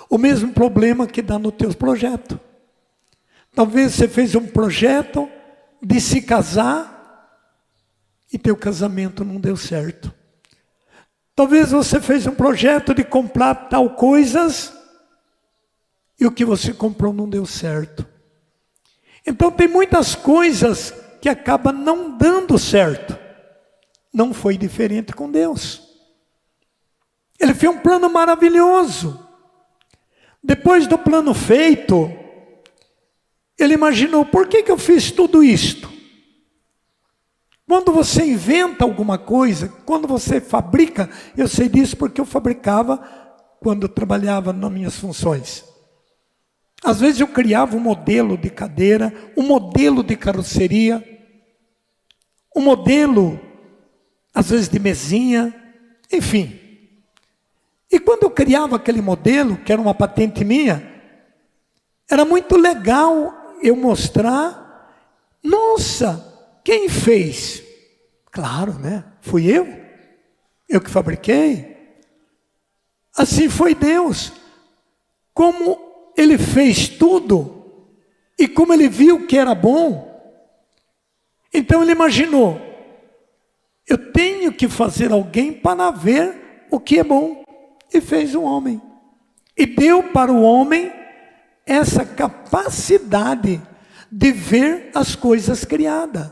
O mesmo problema que dá no teu projeto. Talvez você fez um projeto de se casar e teu casamento não deu certo. Talvez você fez um projeto de comprar tal coisas e o que você comprou não deu certo. Então tem muitas coisas que acabam não dando certo. Não foi diferente com Deus. Ele fez um plano maravilhoso. Depois do plano feito, ele imaginou, por que eu fiz tudo isto? Quando você inventa alguma coisa, quando você fabrica, eu sei disso porque eu fabricava quando eu trabalhava nas minhas funções. Às vezes eu criava um modelo de cadeira, um modelo de carroceria, um modelo, às vezes de mesinha, enfim. E quando eu criava aquele modelo, que era uma patente minha, era muito legal eu mostrar, nossa, quem fez? Claro, né? Fui eu que fabriquei. Assim foi Deus. Como Ele fez tudo, e como Ele viu que era bom, então Ele imaginou, eu tenho que fazer alguém para ver o que é bom, e fez um homem, e deu para o homem essa capacidade de ver as coisas criadas.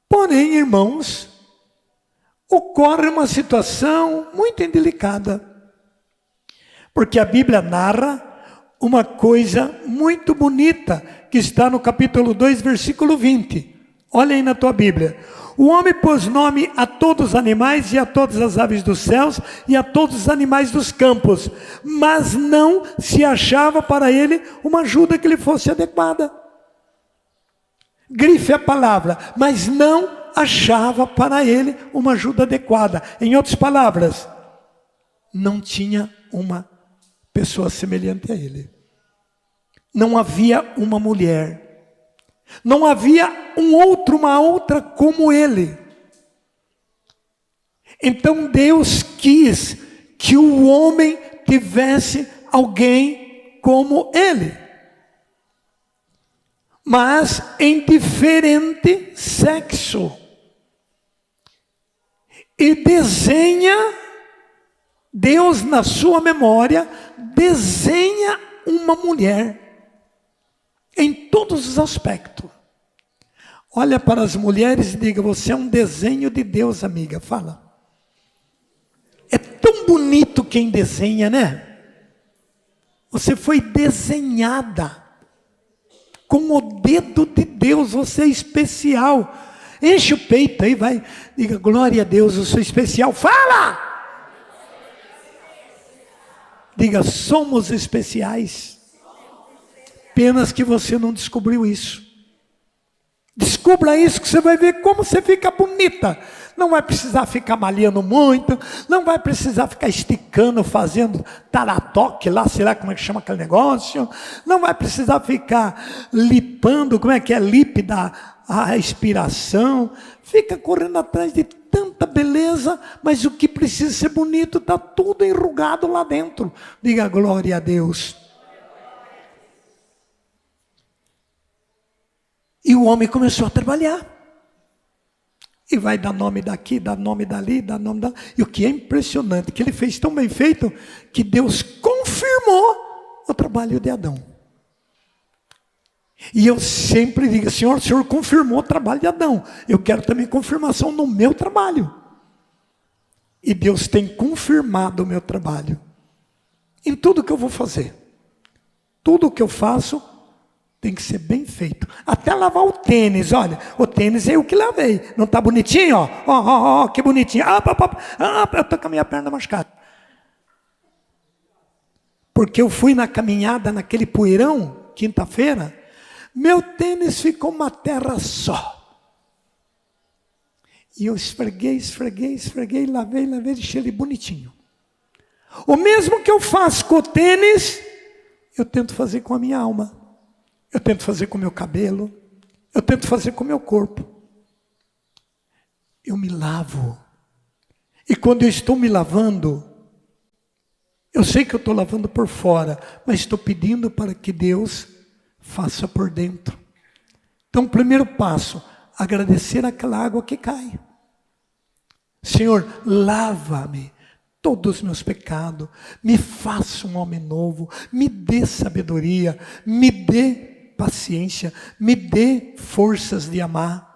Porém, irmãos, ocorre uma situação muito indelicada, porque a Bíblia narra uma coisa muito bonita, que está no capítulo 2, versículo 20. Olha aí na tua Bíblia. O homem pôs nome a todos os animais e a todas as aves dos céus e a todos os animais dos campos, mas não se achava para ele uma ajuda que lhe fosse adequada. Grife a palavra, mas não achava para ele uma ajuda adequada. Em outras palavras, não tinha uma pessoa semelhante a ele. Não havia uma mulher. Não havia uma outra como ele. Então Deus quis que o homem tivesse alguém como ele, mas em diferente sexo. E Deus na sua memória, desenha uma mulher em todos os aspectos. Olha para as mulheres e diga, você é um desenho de Deus, amiga, fala. É tão bonito quem desenha, né? Você foi desenhada com o dedo de Deus, você é especial. Enche o peito aí, vai, diga, glória a Deus, eu sou especial, fala! Diga, somos especiais. Apenas que você não descobriu isso. Descubra isso que você vai ver como você fica bonita. Não vai precisar ficar malhando muito, não vai precisar ficar esticando, fazendo taratoque lá, sei lá como é que chama aquele negócio. Não vai precisar ficar lipando, como é que é lip a expiração. Fica correndo atrás de tanta beleza, mas o que precisa ser bonito está tudo enrugado lá dentro. Diga glória a Deus. E o homem começou a trabalhar. E vai dar nome daqui, dar nome dali, dar nome da... E o que é impressionante, que ele fez tão bem feito, que Deus confirmou o trabalho de Adão. E eu sempre digo, Senhor, o Senhor confirmou o trabalho de Adão. Eu quero também confirmação no meu trabalho. E Deus tem confirmado o meu trabalho. Em tudo que eu vou fazer. Tudo que eu faço, Tem que ser bem feito. Até lavar o tênis, olha. O tênis é eu que lavei. Não está bonitinho? Ó, que bonitinho. Eu estou com a minha perna machucada. Porque eu fui na caminhada, naquele poeirão, quinta-feira, meu tênis ficou uma terra só. E eu esfreguei, lavei, deixei ele bonitinho. O mesmo que eu faço com o tênis, eu tento fazer com a minha alma. Eu tento fazer com o meu cabelo. Eu tento fazer com o meu corpo. Eu me lavo. E quando eu estou me lavando, eu sei que eu estou lavando por fora, mas estou pedindo para que Deus faça por dentro. Então, o primeiro passo, agradecer aquela água que cai. Senhor, lava-me todos os meus pecados, me faça um homem novo, me dê sabedoria, me dê paciência, me dê forças de amar.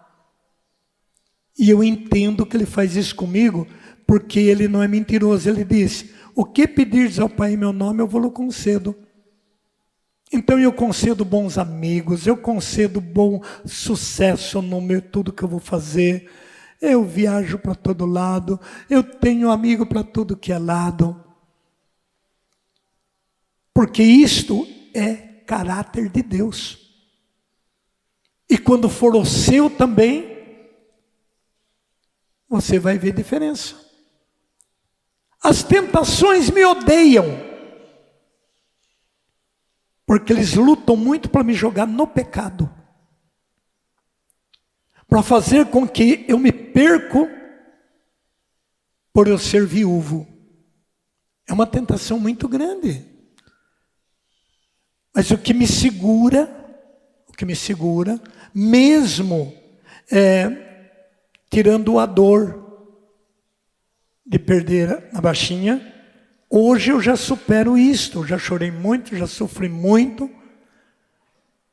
E eu entendo que Ele faz isso comigo, porque Ele não é mentiroso. Ele disse, o que pedires ao Pai em meu nome, eu vou-lhe concedo. Então eu concedo bons amigos, eu concedo bom sucesso no meu tudo que eu vou fazer. Eu viajo para todo lado, eu tenho amigo para tudo que é lado. Porque isto é caráter de Deus. E quando for o seu também, você vai ver diferença. As tentações me odeiam, porque eles lutam muito para me jogar no pecado, para fazer com que eu me perco por eu ser viúvo. É uma tentação muito grande. Mas o que me segura, mesmo tirando a dor de perder a baixinha, hoje eu já supero isto, eu já chorei muito, já sofri muito,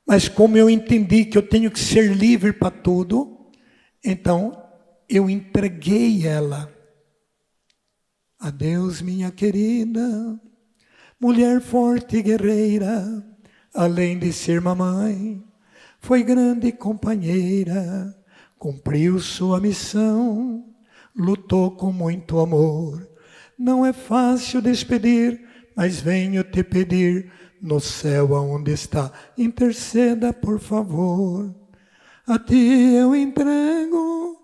mas como eu entendi que eu tenho que ser livre para tudo, então eu entreguei ela. Adeus, minha querida, mulher forte e guerreira, além de ser mamãe, foi grande companheira, cumpriu sua missão, lutou com muito amor. Não é fácil despedir, mas venho te pedir, no céu aonde está, interceda por favor. A ti eu entrego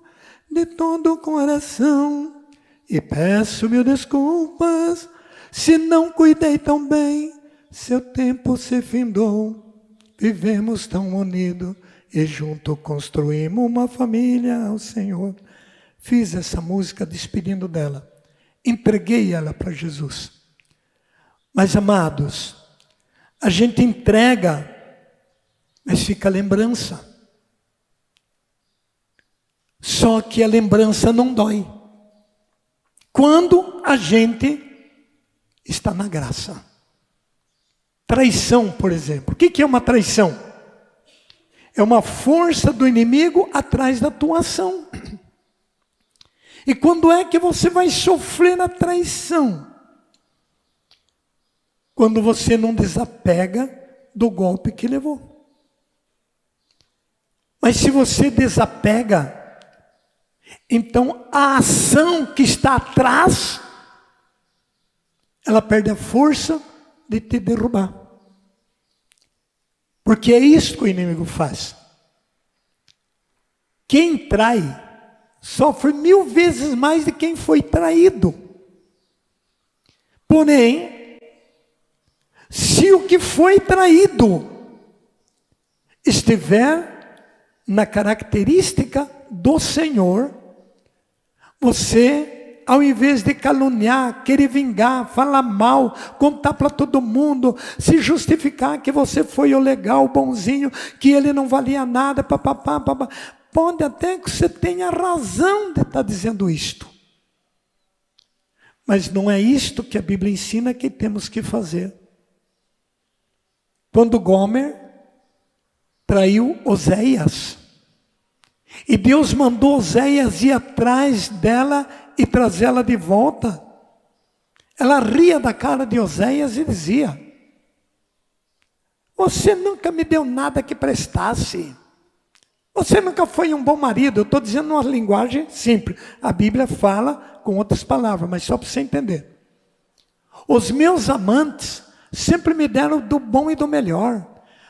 de todo o coração e peço mil desculpas se não cuidei tão bem. Seu tempo se findou, vivemos tão unidos e junto construímos uma família ao Senhor. Fiz essa música despedindo dela, entreguei ela para Jesus. Mas amados, a gente entrega, mas fica a lembrança. Só que a lembrança não dói. Quando a gente está na graça. Traição, por exemplo. O que é uma traição? É uma força do inimigo atrás da tua ação. E quando é que você vai sofrer a traição? Quando você não desapega do golpe que levou. Mas se você desapega, então a ação que está atrás, ela perde a força de te derrubar. Porque é isso que o inimigo faz. Quem trai sofre 1000 vezes mais de quem foi traído. Porém, se o que foi traído estiver na característica do Senhor, você, ao invés de caluniar, querer vingar, falar mal, contar para todo mundo, se justificar que você foi o legal, o bonzinho, que ele não valia nada, papapá, papá, pode até que você tenha razão de estar dizendo isto. Mas não é isto que a Bíblia ensina que temos que fazer. Quando Gomer traiu Oséias, e Deus mandou Oséias ir atrás dela e trazê-la de volta, ela ria da cara de Oséias e dizia: Você nunca me deu nada que prestasse. Você nunca foi um bom marido. Eu estou dizendo uma linguagem simples. A Bíblia fala com outras palavras, mas só para você entender. Os meus amantes sempre me deram do bom e do melhor.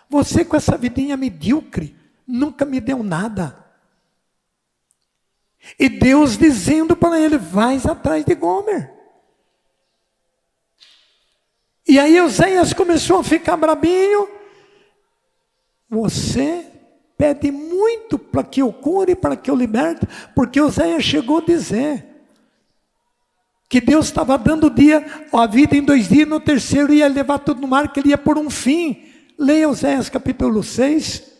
Você com essa vidinha medíocre, nunca me deu nada. E Deus dizendo para ele, vai atrás de Gomer. E aí Oséias começou a ficar brabinho. Você pede muito para que eu cure, para que eu liberte, porque Oséias chegou a dizer que Deus estava dando a vida em 2 dias, no terceiro ia levar tudo no mar, que ele ia por um fim. Leia Oséias capítulo 6.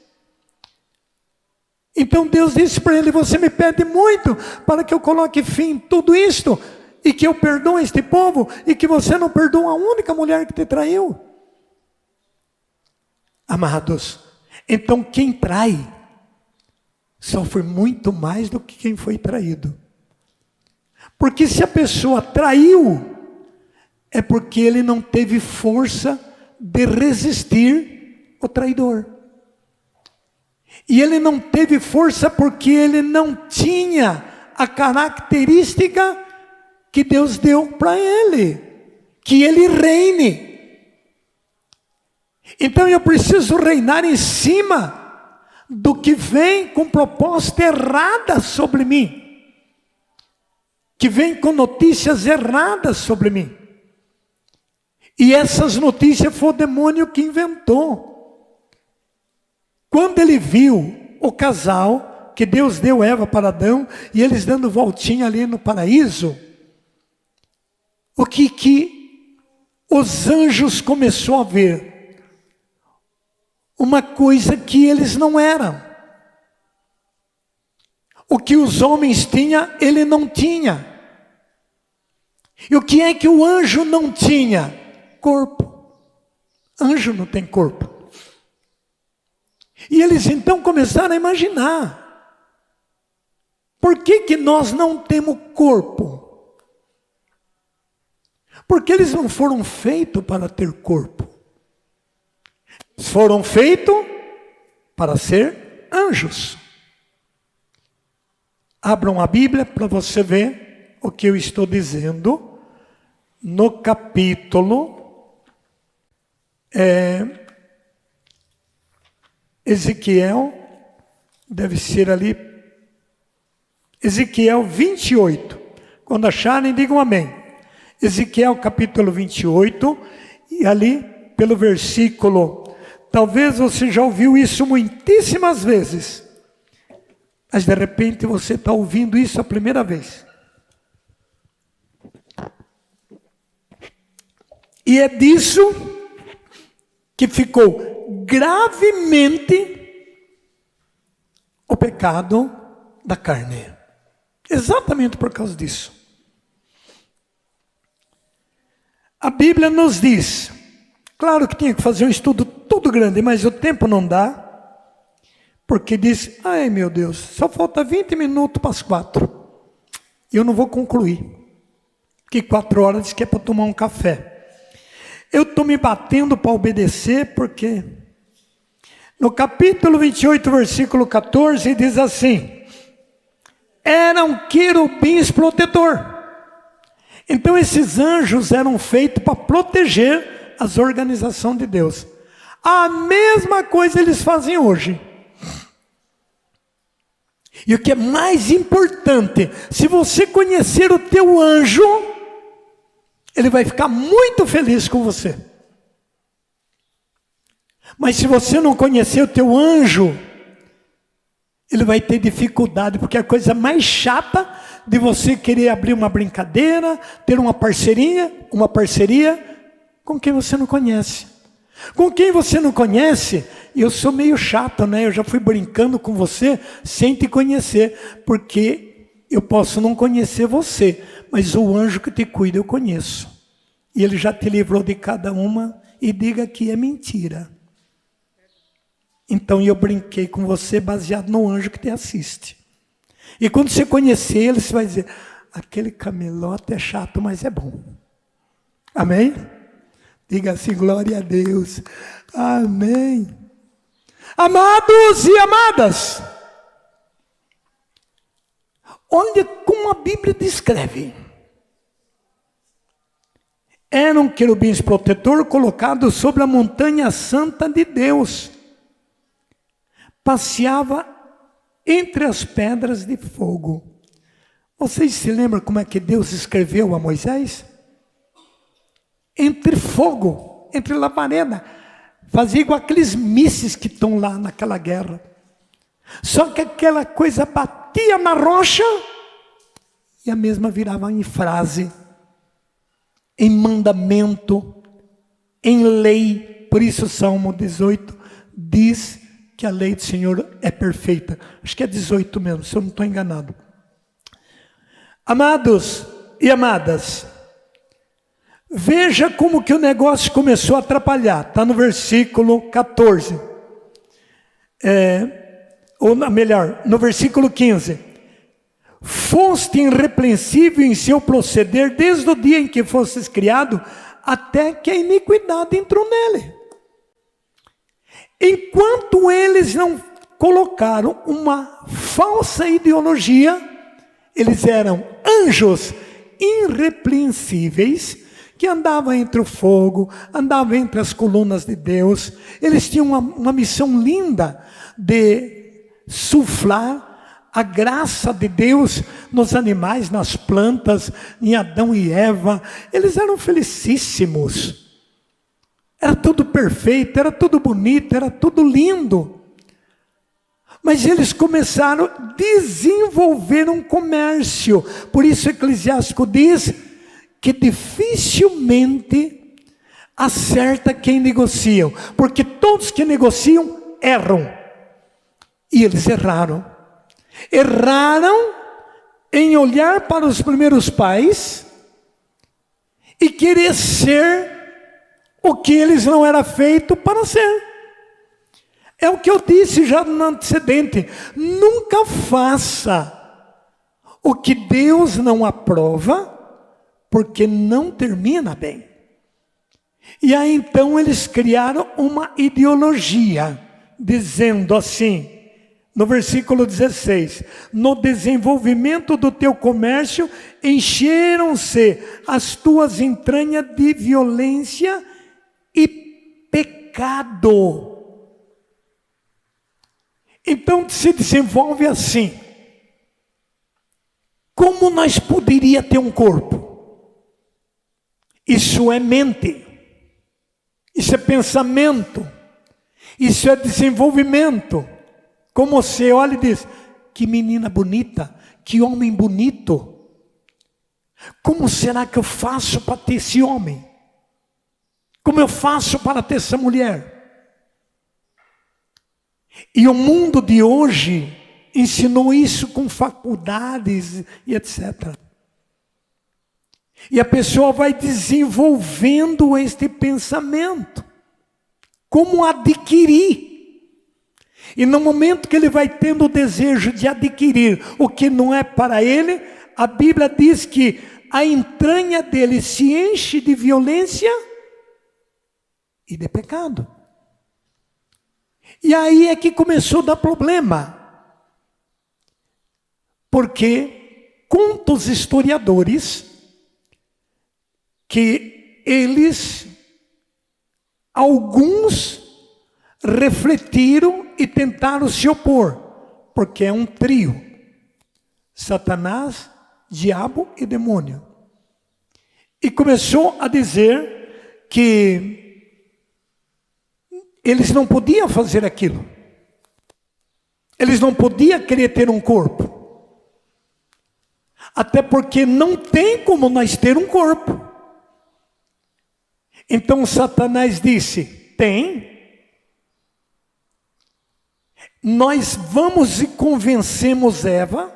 Então Deus disse para ele, você me pede muito para que eu coloque fim em tudo isto, e que eu perdoe este povo, e que você não perdoa a única mulher que te traiu. Amados, então quem trai, sofre muito mais do que quem foi traído. Porque se a pessoa traiu, é porque ele não teve força de resistir ao traidor. E ele não teve força porque ele não tinha a característica que Deus deu para ele, que ele reine. Então eu preciso reinar em cima do que vem com proposta errada sobre mim, que vem com notícias erradas sobre mim. E essas notícias foi o demônio que inventou. Quando ele viu o casal, que Deus deu Eva para Adão, e eles dando voltinha ali no paraíso, o que os anjos começou a ver? Uma coisa que eles não eram. O que os homens tinham, ele não tinha. E o que é que o anjo não tinha? Corpo. Anjo não tem corpo. E eles então começaram a imaginar. Por que nós não temos corpo? Porque eles não foram feitos para ter corpo. Eles foram feitos para ser anjos. Abram a Bíblia para você ver o que eu estou dizendo. No capítulo Ezequiel, deve ser ali, Ezequiel 28. Quando acharem, digam amém. Ezequiel capítulo 28, e ali pelo versículo, talvez você já ouviu isso muitíssimas vezes, mas de repente você está ouvindo isso a primeira vez. E é disso que ficou gravemente o pecado da carne. Exatamente por causa disso. A Bíblia nos diz, claro que tinha que fazer um estudo todo grande, mas o tempo não dá, porque diz, ai meu Deus, só falta 20 minutos para as 4. E eu não vou concluir, porque 4 horas diz que é para tomar um café. Eu estou me batendo para obedecer, porque no capítulo 28, versículo 14, diz assim, eram querubins protetor. Então esses anjos eram feitos para proteger as organizações de Deus. A mesma coisa eles fazem hoje. E o que é mais importante, se você conhecer o teu anjo, ele vai ficar muito feliz com você. Mas se você não conhecer o teu anjo, ele vai ter dificuldade, porque a coisa mais chata de você querer abrir uma brincadeira, ter uma parceria com quem você não conhece. Com quem você não conhece, eu sou meio chato, né? Eu já fui brincando com você sem te conhecer, porque eu posso não conhecer você, mas o anjo que te cuida eu conheço. E ele já te livrou de cada uma, e diga que é mentira. Então eu brinquei com você baseado no anjo que te assiste. E quando você conhecer ele, você vai dizer, aquele camelote é chato, mas é bom. Amém? Diga assim, glória a Deus. Amém. Amados e amadas, olha como a Bíblia descreve. Eram querubins protetor colocados sobre a montanha santa de Deus. Passeava entre as pedras de fogo. Vocês se lembram como é que Deus escreveu a Moisés? Entre fogo, entre labareda. Fazia igual aqueles mísseis que estão lá naquela guerra. Só que aquela coisa batia na rocha e a mesma virava em frase, em mandamento, em lei. Por isso o Salmo 18 diz que a lei do Senhor é perfeita. Acho que é 18 mesmo, se eu não estou enganado. Amados e amadas, veja como que o negócio começou a atrapalhar. Está no versículo 14. Ou melhor, no versículo 15. Foste irrepreensível em seu proceder desde o dia em que fostes criado, até que a iniquidade entrou nele. Enquanto eles não colocaram uma falsa ideologia, eles eram anjos irrepreensíveis, que andavam entre o fogo, andavam entre as colunas de Deus. Eles tinham uma missão linda de suflar a graça de Deus nos animais, nas plantas, em Adão e Eva. Eles eram felicíssimos. Era tudo perfeito, era tudo bonito, era tudo lindo. Mas eles começaram a desenvolver um comércio. Por isso Eclesiástico diz que dificilmente acerta quem negociam. Porque todos que negociam erram. E eles erraram. Erraram em olhar para os primeiros pais e querer ser o que eles não eram feitos para ser. É o que eu disse já no antecedente. Nunca faça o que Deus não aprova, porque não termina bem. E aí então eles criaram uma ideologia, dizendo assim, no versículo 16: no desenvolvimento do teu comércio, encheram-se as tuas entranhas de violência e pecado. Então se desenvolve assim. Como nós poderíamos ter um corpo? Isso é mente. Isso é pensamento. Isso é desenvolvimento. Como você olha e diz, que menina bonita, que homem bonito. Como será que eu faço para ter esse homem? Como eu faço para ter essa mulher? E o mundo de hoje ensinou isso com faculdades e etc. E a pessoa vai desenvolvendo este pensamento. Como adquirir. E no momento que ele vai tendo o desejo de adquirir o que não é para ele, a Bíblia diz que a entranha dele se enche de violência e de pecado. E aí é que começou a dar problema. Porque contam os historiadores que eles, alguns, refletiram e tentaram se opor, porque é um trio: Satanás, diabo e demônio. E começou a dizer que eles não podiam fazer aquilo. Eles não podiam querer ter um corpo. Até porque não tem como nós ter um corpo. Então Satanás disse, tem. Nós vamos e convencemos Eva.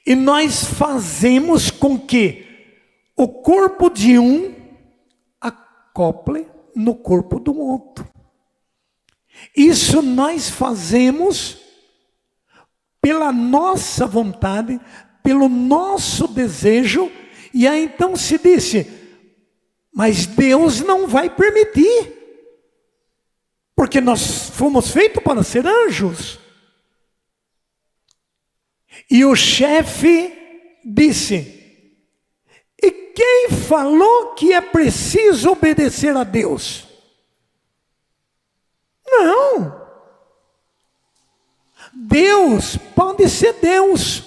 E nós fazemos com que o corpo de um acople no corpo do outro. Isso nós fazemos pela nossa vontade, pelo nosso desejo. E aí então se disse, Mas Deus não vai permitir. Porque nós fomos feitos para ser anjos. E o chefe disse: e quem falou que é preciso obedecer a Deus? Não. Deus pode ser Deus.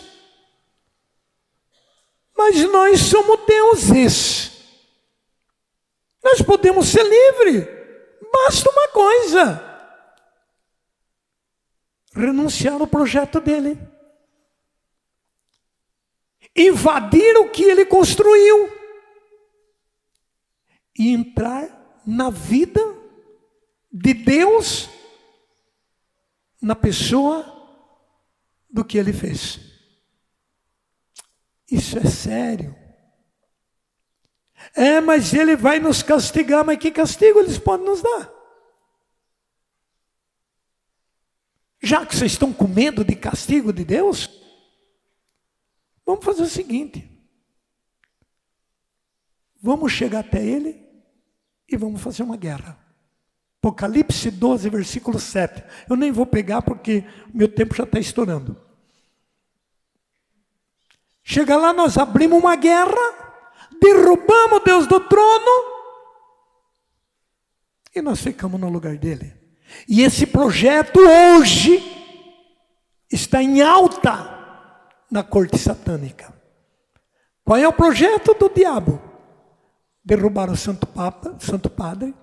Mas nós somos deuses. Nós podemos ser livres. Basta uma coisa: renunciar ao projeto dele, invadir o que ele construiu e entrar na vida de Deus, na pessoa do que ele fez. Isso é sério. Mas ele vai nos castigar. Mas que castigo eles podem nos dar? Já que vocês estão com medo de castigo de Deus, vamos fazer o seguinte: vamos chegar até ele e vamos fazer uma guerra. Apocalipse 12, versículo 7. Eu nem vou pegar porque meu tempo já está estourando. Chega lá, nós abrimos uma guerra, derrubamos Deus do trono e nós ficamos no lugar dele. E esse projeto hoje está em alta na corte satânica. Qual é o projeto do diabo? Derrubar o Santo Padre,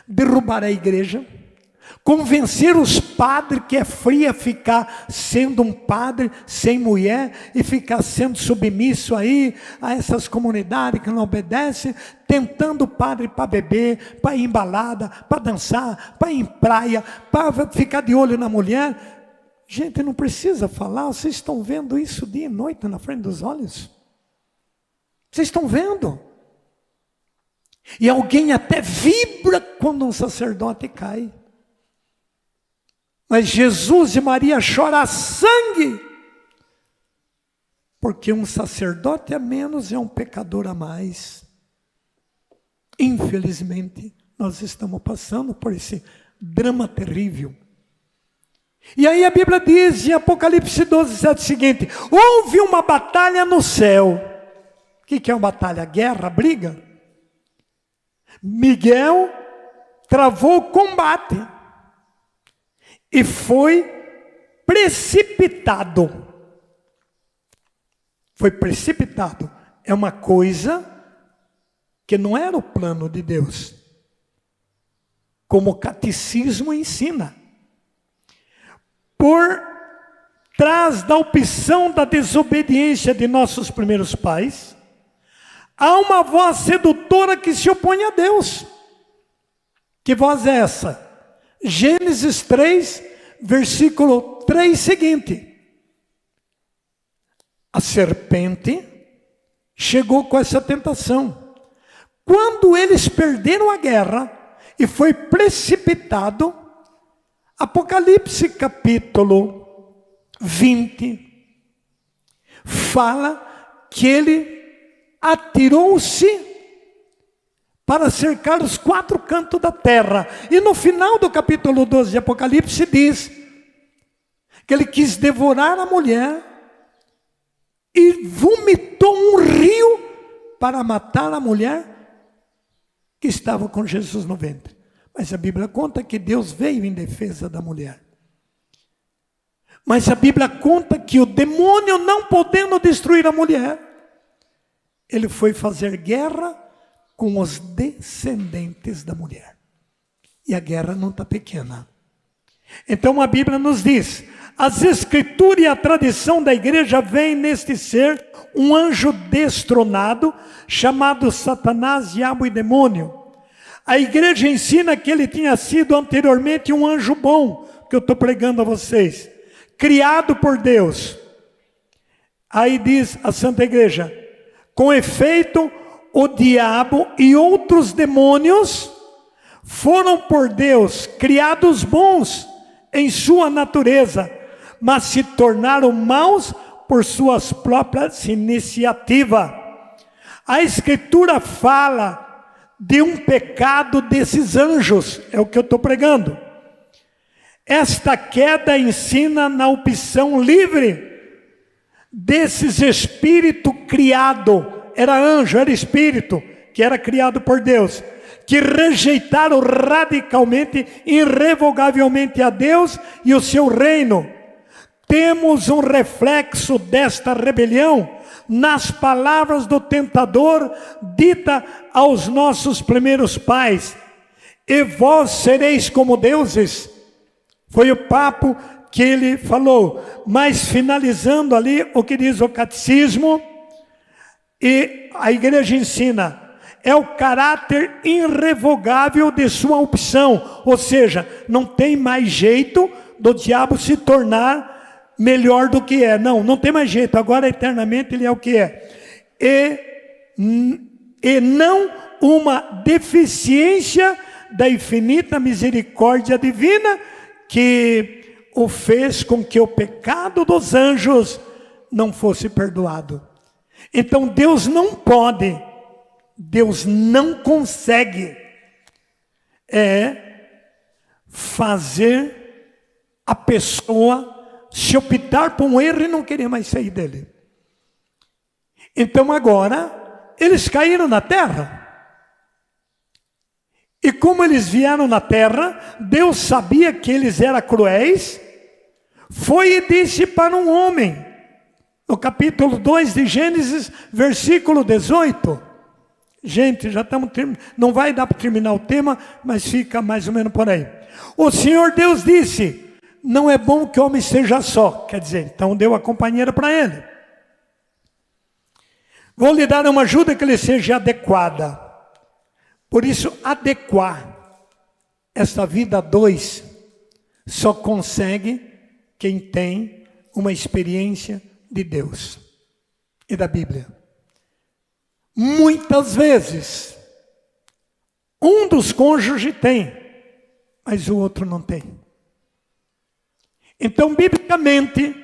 derrubar a igreja, convencer os padres que é fria ficar sendo um padre sem mulher e ficar sendo submisso aí a essas comunidades que não obedecem, tentando o padre para beber, para ir em balada, para dançar, para ir em praia, para ficar de olho na mulher. Gente, não precisa falar, vocês estão vendo isso dia e noite na frente dos olhos. Vocês estão vendo. E alguém até vibra quando um sacerdote cai. Mas Jesus e Maria choram sangue, porque um sacerdote a menos é um pecador a mais. Infelizmente, nós estamos passando por esse drama terrível. E aí a Bíblia diz em Apocalipse 12, 7 o seguinte: houve uma batalha no céu. O que é uma batalha? Guerra, briga? Miguel travou o combate e foi precipitado. Foi precipitado. É uma coisa que não era o plano de Deus. Como o catecismo ensina. Por trás da opção da desobediência de nossos primeiros pais, há uma voz sedutora que se opõe a Deus. Que voz é essa? Gênesis 3, versículo 3 seguinte. A serpente chegou com essa tentação. Quando eles perderam a guerra e foi precipitado, Apocalipse capítulo 20 fala que ele atirou-se para cercar os 4 cantos da terra. E no final do capítulo 12 de Apocalipse diz que ele quis devorar a mulher e vomitou um rio para matar a mulher que estava com Jesus no ventre. Mas a Bíblia conta que Deus veio em defesa da mulher. Mas a Bíblia conta que o demônio, não podendo destruir a mulher, ele foi fazer guerra com os descendentes da mulher. E a guerra não está pequena. Então a Bíblia nos diz: as escrituras e a tradição da igreja veem neste ser um anjo destronado, chamado Satanás, diabo e demônio. A igreja ensina que ele tinha sido anteriormente um anjo bom, que eu estou pregando a vocês, criado por Deus. Aí diz a Santa Igreja: com efeito, o diabo e outros demônios foram por Deus criados bons em sua natureza, mas se tornaram maus por suas próprias iniciativas. A Escritura fala de um pecado desses anjos, é o que eu estou pregando. Esta queda ensina na opção livre desses espírito criado, era anjo, era espírito, que era criado por Deus, que rejeitaram radicalmente, irrevogavelmente a Deus e o seu reino. Temos um reflexo desta rebelião nas palavras do tentador, dita aos nossos primeiros pais: e vós sereis como deuses. Foi o papo que ele falou, mas finalizando ali o que diz o catecismo, e a igreja ensina, é o caráter irrevogável de sua opção, ou seja, não tem mais jeito do diabo se tornar melhor do que é, não tem mais jeito, agora eternamente ele é o que é, e não uma deficiência da infinita misericórdia divina, que o fez com que o pecado dos anjos não fosse perdoado. Então Deus não pode, Deus não consegue fazer a pessoa se optar por um erro e não querer mais sair dele. Então agora, eles caíram na terra. E como eles vieram na terra, Deus sabia que eles eram cruéis, foi e disse para um homem, no capítulo 2 de Gênesis, versículo 18. Gente, já estamos terminando, não vai dar para terminar o tema, mas fica mais ou menos por aí. O Senhor Deus disse, não é bom que o homem seja só. Quer dizer, então deu a companheira para ele. Vou lhe dar uma ajuda que lhe seja adequada. Por isso, adequar esta vida a dois, só consegue quem tem uma experiência de Deus e da Bíblia. Muitas vezes, um dos cônjuges tem, mas o outro não tem. Então, biblicamente,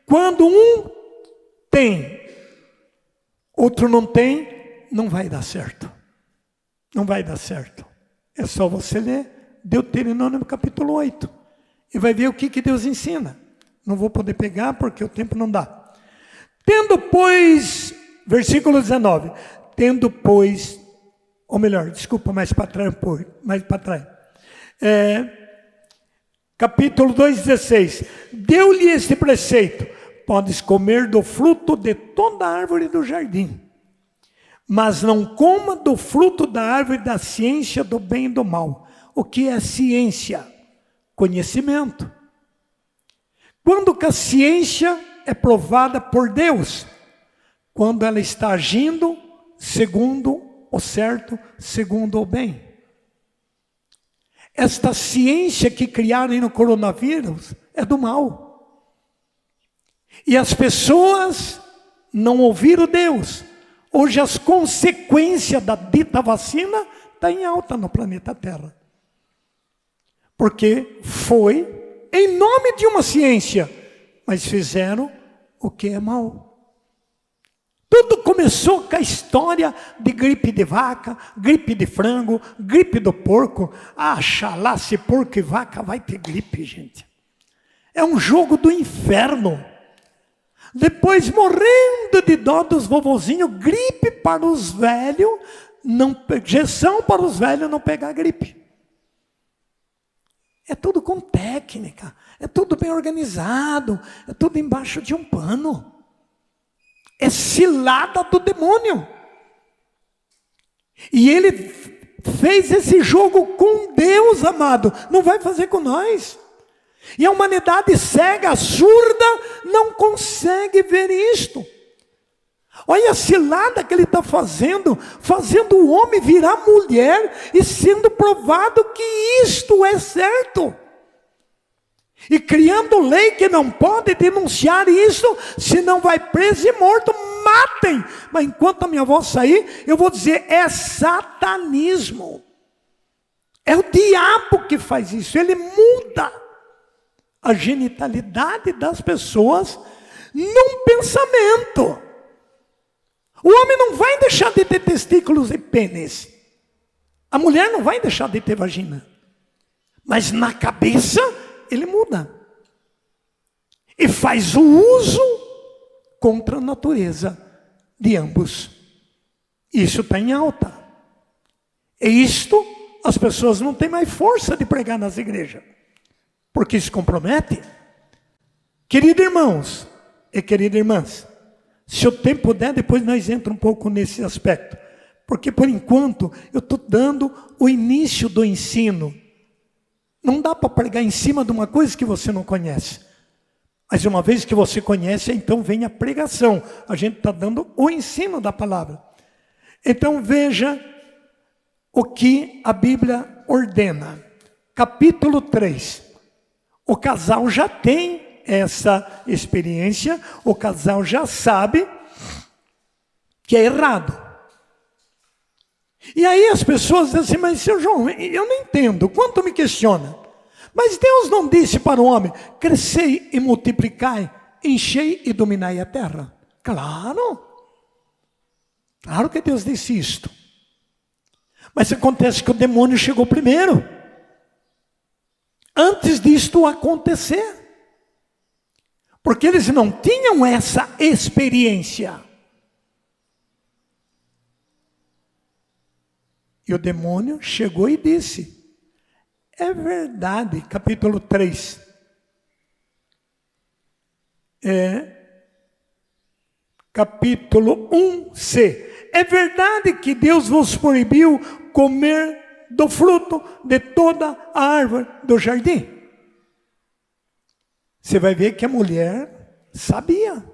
quando um tem, outro não tem, não vai dar certo. Não vai dar certo. É só você ler Deuteronômio capítulo 8. E vai ver o que Deus ensina. Não vou poder pegar porque o tempo não dá. Tendo, pois, versículo 19. Tendo, pois, ou melhor, desculpa, mais para trás. Capítulo 2,16. Deu-lhe este preceito. Podes comer do fruto de toda árvore do jardim, mas não coma do fruto da árvore da ciência do bem e do mal. O que é ciência? Conhecimento. Quando que a ciência é provada por Deus? Quando ela está agindo segundo o certo, segundo o bem. Esta ciência que criaram aí no coronavírus é do mal. E as pessoas não ouviram Deus. Hoje as consequências da dita vacina estão em alta no planeta Terra. Porque foi em nome de uma ciência, mas fizeram o que é mal. Tudo começou com a história de gripe de vaca, gripe de frango, gripe do porco. Xalá, se porco e vaca vai ter gripe, gente. É um jogo do inferno. Depois, morrendo de dó dos vovozinhos, gripe para os velhos, injeção para os velhos não pegar gripe. É tudo com técnica, é tudo bem organizado, é tudo embaixo de um pano. É cilada do demônio. E ele fez esse jogo com Deus, amado, não vai fazer com nós. E a humanidade cega, surda, não consegue ver isto. Olha a cilada que ele está fazendo o homem virar mulher e sendo provado que isto é certo. E criando lei que não pode denunciar isso, senão vai preso e morto, matem. Mas enquanto a minha voz sair, eu vou dizer, é satanismo. É o diabo que faz isso, ele muda a genitalidade das pessoas num pensamento. O homem não vai deixar de ter testículos e pênis. A mulher não vai deixar de ter vagina. Mas na cabeça, ele muda. E faz o uso contra a natureza de ambos. Isso está em alta. E isto, as pessoas não têm mais força de pregar nas igrejas. Porque isso compromete. Queridos irmãos e queridas irmãs, se o tempo der, depois nós entramos um pouco nesse aspecto. Porque por enquanto, eu estou dando o início do ensino. Não dá para pregar em cima de uma coisa que você não conhece. Mas uma vez que você conhece, então vem a pregação. A gente está dando o ensino da palavra. Então veja o que a Bíblia ordena. Capítulo 3. O casal já tem essa experiência. O casal já sabe que é errado. E aí as pessoas dizem assim, mas seu João, eu não entendo. Quanto me questiona? Mas Deus não disse para o homem, crescei e multiplicai, enchei e dominai a terra. Claro. Claro que Deus disse isto. Mas acontece que o demônio chegou primeiro. Antes disto acontecer. Porque eles não tinham essa experiência. E o demônio chegou e disse, é verdade, capítulo 3. Capítulo 1c. É verdade que Deus vos proibiu comer do fruto de toda a árvore do jardim? Você vai ver que a mulher sabia.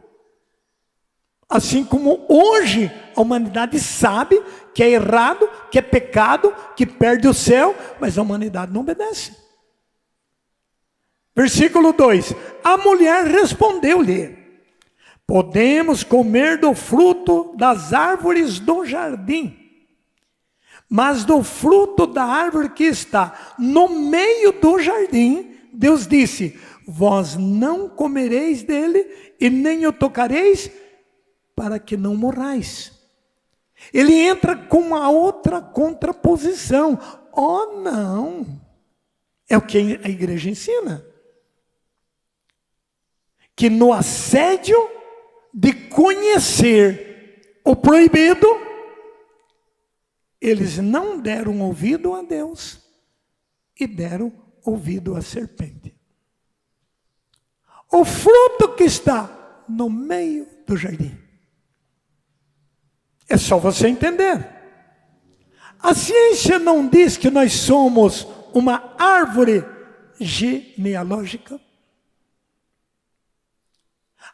Assim como hoje a humanidade sabe que é errado, que é pecado, que perde o céu, mas a humanidade não obedece. Versículo 2. A mulher respondeu-lhe, podemos comer do fruto das árvores do jardim, mas do fruto da árvore que está no meio do jardim, Deus disse, vós não comereis dele e nem o tocareis, para que não morrais. Ele entra com uma outra contraposição. Oh, não! É o que a igreja ensina. Que no assédio de conhecer o proibido, eles não deram ouvido a Deus e deram ouvido à serpente. O fruto que está no meio do jardim. É só você entender. A ciência não diz que nós somos uma árvore genealógica.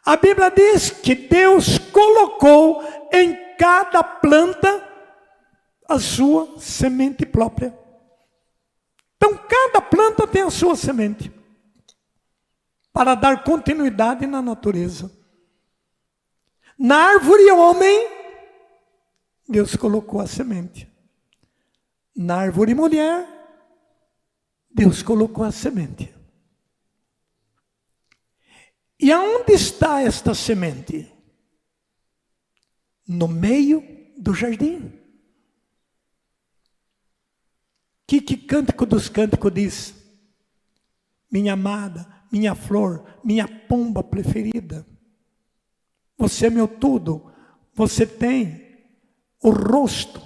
A Bíblia diz que Deus colocou em cada planta a sua semente própria. Então, cada planta tem a sua semente. Para dar continuidade na natureza. Na árvore homem, Deus colocou a semente. Na árvore mulher, Deus colocou a semente. E aonde está esta semente? No meio do jardim. Que Cântico dos Cânticos diz? Minha amada, minha flor, minha pomba preferida. Você é meu tudo. Você tem o rosto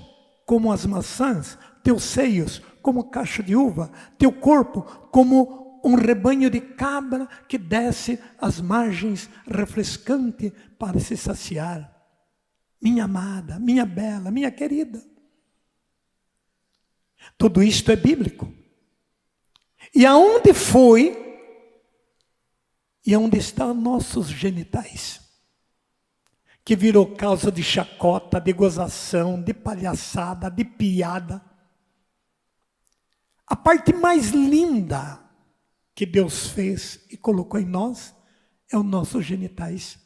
como as maçãs, teus seios como cacho de uva, teu corpo como um rebanho de cabra que desce às margens refrescante para se saciar. Minha amada, minha bela, minha querida. Tudo isto é bíblico. E aonde foi e aonde estão nossos genitais? Que virou causa de chacota, de gozação, de palhaçada, de piada. A parte mais linda que Deus fez e colocou em nós é os nossos genitais.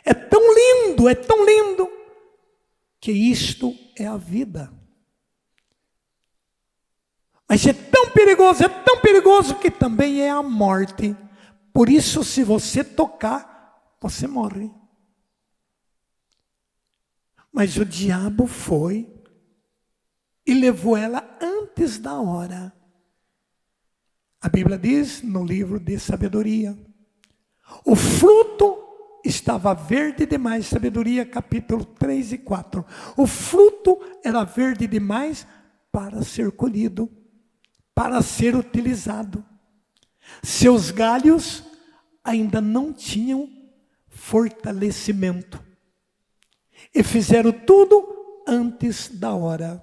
É tão lindo, que isto é a vida. Mas é tão perigoso que também é a morte. Por isso, se você tocar, você morre. Mas o diabo foi e levou ela antes da hora. A Bíblia diz no livro de sabedoria, o fruto estava verde demais, sabedoria capítulo 3 e 4. O fruto era verde demais para ser colhido, para ser utilizado. Seus galhos ainda não tinham fortalecimento. E fizeram tudo antes da hora.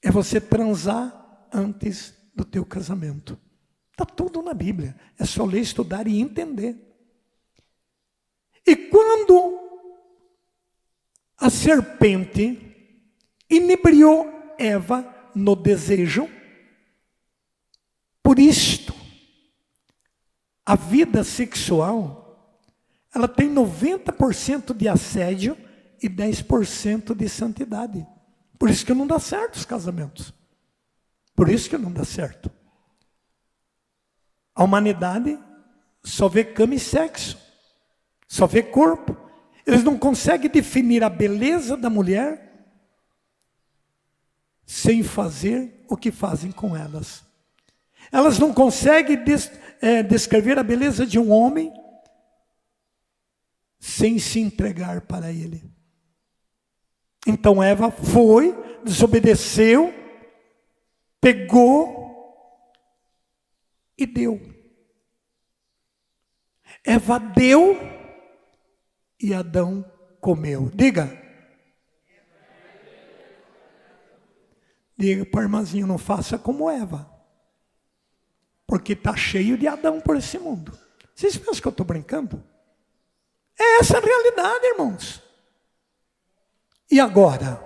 É você transar antes do teu casamento. Está tudo na Bíblia. É só ler, estudar e entender. E quando a serpente inebriou Eva no desejo, por isto, a vida sexual, ela tem 90% de assédio e 10% de santidade. Por isso que não dá certo os casamentos. Por isso que não dá certo. A humanidade só vê cama e sexo. Só vê corpo. Eles não conseguem definir a beleza da mulher sem fazer o que fazem com elas. Elas não conseguem descrever a beleza de um homem sem se entregar para ele. Então Eva foi, desobedeceu, pegou e deu. Eva deu e Adão comeu. Diga. Diga para o irmãzinho, não faça como Eva. Porque está cheio de Adão por esse mundo. Vocês pensam que eu estou brincando? É essa a realidade, irmãos. E agora?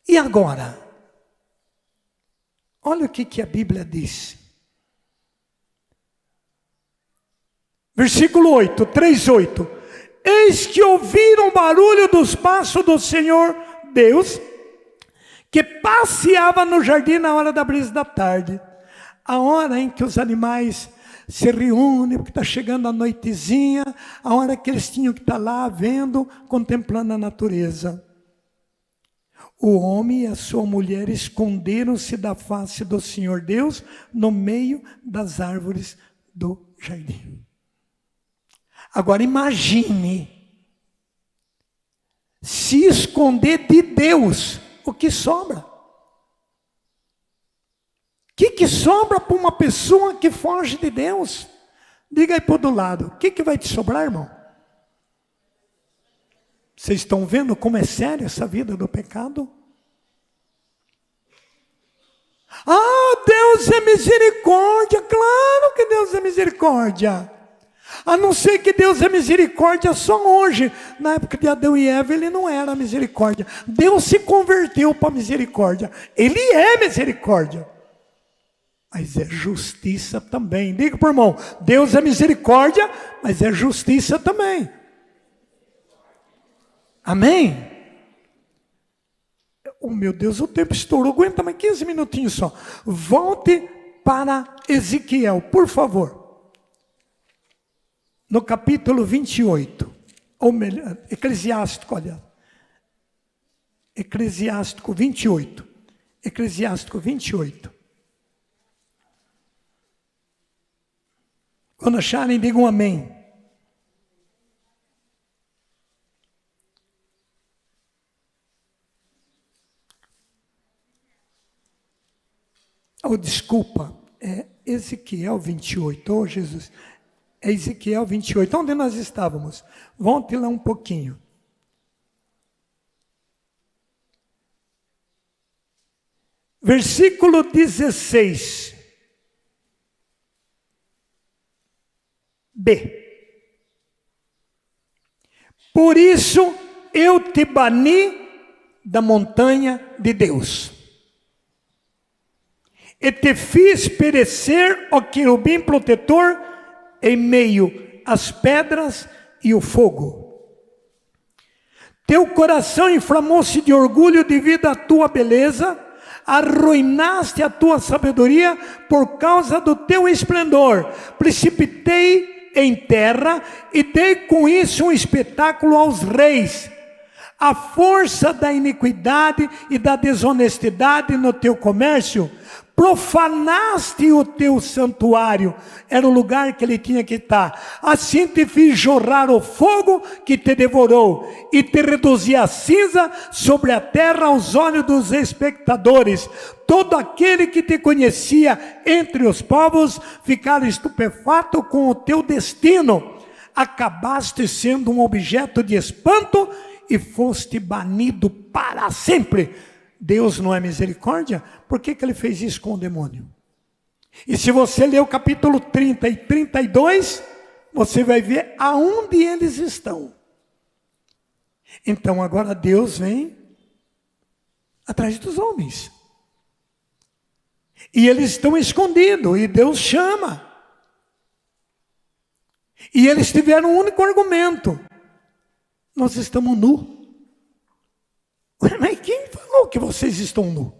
E agora? Olha o que a Bíblia diz. Versículo 8, 3:8. Eis que ouviram o barulho dos passos do Senhor Deus, que passeava no jardim na hora da brisa da tarde. A hora em que os animais se reúnem, porque está chegando a noitezinha, a hora que eles tinham que estar lá vendo, contemplando a natureza. O homem e a sua mulher esconderam-se da face do Senhor Deus no meio das árvores do jardim. Agora imagine, se esconder de Deus, o que sobra? O que sobra para uma pessoa que foge de Deus? Diga aí para o do lado, o que vai te sobrar, irmão? Vocês estão vendo como é séria essa vida do pecado? Ah, Deus é misericórdia, claro que Deus é misericórdia. A não ser que Deus é misericórdia só hoje. Na época de Adão e Eva ele não era misericórdia. Deus se converteu para misericórdia. Ele é misericórdia. Mas é justiça também. Diga para o irmão, Deus é misericórdia, mas é justiça também. Amém? Oh meu Deus, o tempo estourou. Aguenta mais 15 minutinhos só. Volte para Ezequiel, por favor. No capítulo 28. Ou melhor, Eclesiástico, olha. Eclesiástico 28. Eclesiástico 28. Quando acharem, digam amém. Oh, desculpa, é Ezequiel 28, oh Jesus, é Ezequiel 28, onde nós estávamos? Volte lá um pouquinho. Versículo 16. B. Por isso eu te bani da montanha de Deus, e te fiz perecer, ó querubim protetor, em meio às pedras e o fogo. Teu coração inflamou-se de orgulho devido à tua beleza, arruinaste a tua sabedoria por causa do teu esplendor. Precipitei em terra e dei com isso um espetáculo aos reis. a força da iniquidade e da desonestidade no teu comércio, profanaste o teu santuário, era o lugar que ele tinha que estar. Assim te fiz jorrar o fogo que te devorou, e te reduzi a cinza sobre a terra aos olhos dos espectadores. Todo aquele que te conhecia entre os povos ficara estupefato com o teu destino. Acabaste sendo um objeto de espanto e foste banido para sempre. Deus não é misericórdia? Por que ele fez isso com o demônio? E se você ler o capítulo 30 e 32, você vai ver aonde eles estão. Então agora Deus vem atrás dos homens. E eles estão escondidos, e Deus chama. E eles tiveram um único argumento: nós estamos nus. Mas quem falou que vocês estão nus?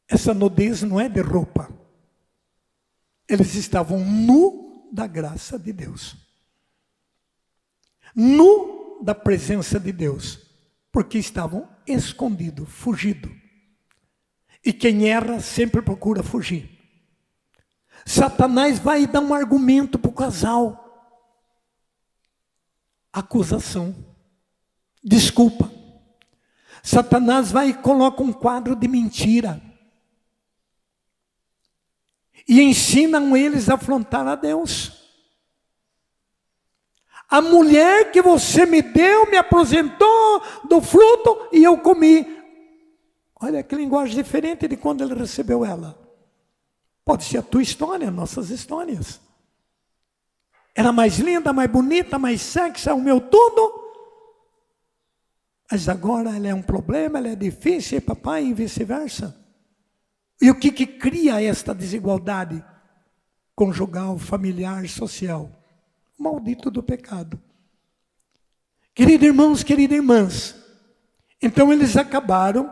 Essa nudez não é de roupa. Eles estavam nu da graça de Deus. Nu da presença de Deus. Porque estavam escondidos, fugidos. E quem erra sempre procura fugir. Satanás vai dar um argumento para o casal. Acusação. Desculpa. Satanás vai e coloca um quadro de mentira. E ensinam eles a afrontar a Deus. A mulher que você me deu, me apresentou do fruto e eu comi. Olha que linguagem diferente de quando ele recebeu ela. Pode ser a tua história, nossas histórias. Era mais linda, mais bonita, mais sexy, o meu tudo. Mas agora ela é um problema, ela é difícil, papai, e vice-versa. E o que cria esta desigualdade conjugal, familiar, social? O maldito do pecado. Queridos irmãos, queridas irmãs, então eles acabaram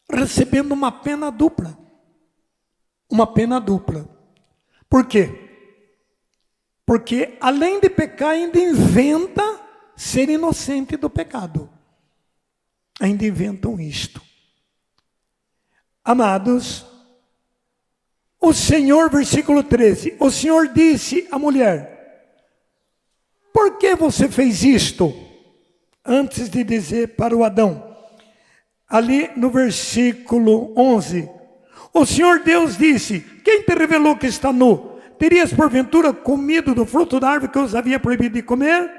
recebendo uma pena dupla. Uma pena dupla. Por quê? Porque além de pecar, ainda inventa ser inocente do pecado. Ainda inventam isto. Amados, o Senhor, versículo 13, o Senhor disse à mulher: por que você fez isto? Antes de dizer para o Adão, ali no versículo 11, o Senhor Deus disse: quem te revelou que está nu? Terias porventura comido do fruto da árvore que eu os havia proibido de comer?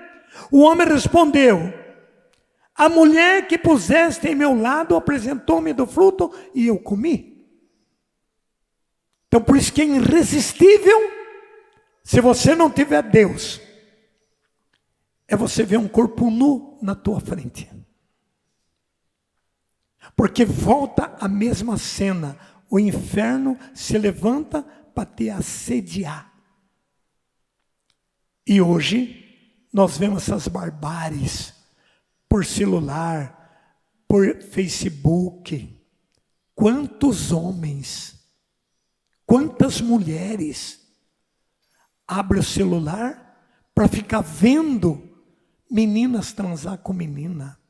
O homem respondeu: a mulher que puseste em meu lado apresentou-me do fruto e eu comi. Então por isso que é irresistível, se você não tiver Deus, é você ver um corpo nu na tua frente. Porque volta a mesma cena. O inferno se levanta para te assediar. E hoje nós vemos essas barbáries por celular, por Facebook. Quantos homens, quantas mulheres abrem o celular para ficar vendo meninas transar com menina,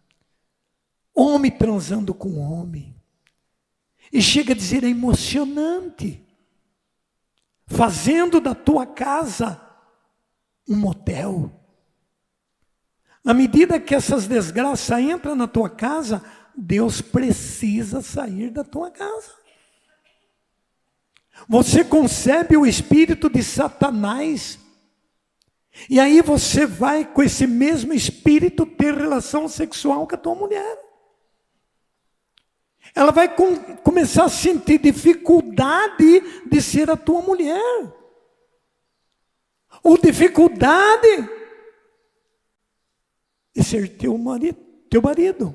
homem transando com homem. E chega a dizer, é emocionante. Fazendo da tua casa um motel. Na medida que essas desgraças entram na tua casa, Deus precisa sair da tua casa. Você concebe o espírito de Satanás. E aí você vai com esse mesmo espírito ter relação sexual com a tua mulher. Ela vai começar a sentir dificuldade de ser a tua mulher. Ou dificuldade de ser teu marido.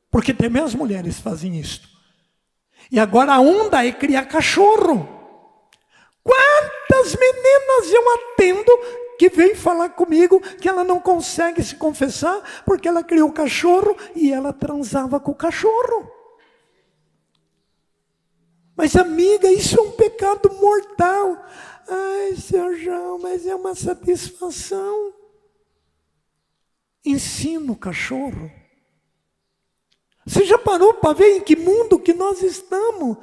Porque também as mulheres fazem isso. E agora a onda é criar cachorro. Quantas meninas eu atendo que vêm falar comigo que ela não consegue se confessar porque ela criou cachorro e ela transava com o cachorro. Mas amiga, isso é um pecado mortal. Ai, seu João, mas é uma satisfação. ensina o cachorro. Você já parou para ver em que mundo que nós estamos?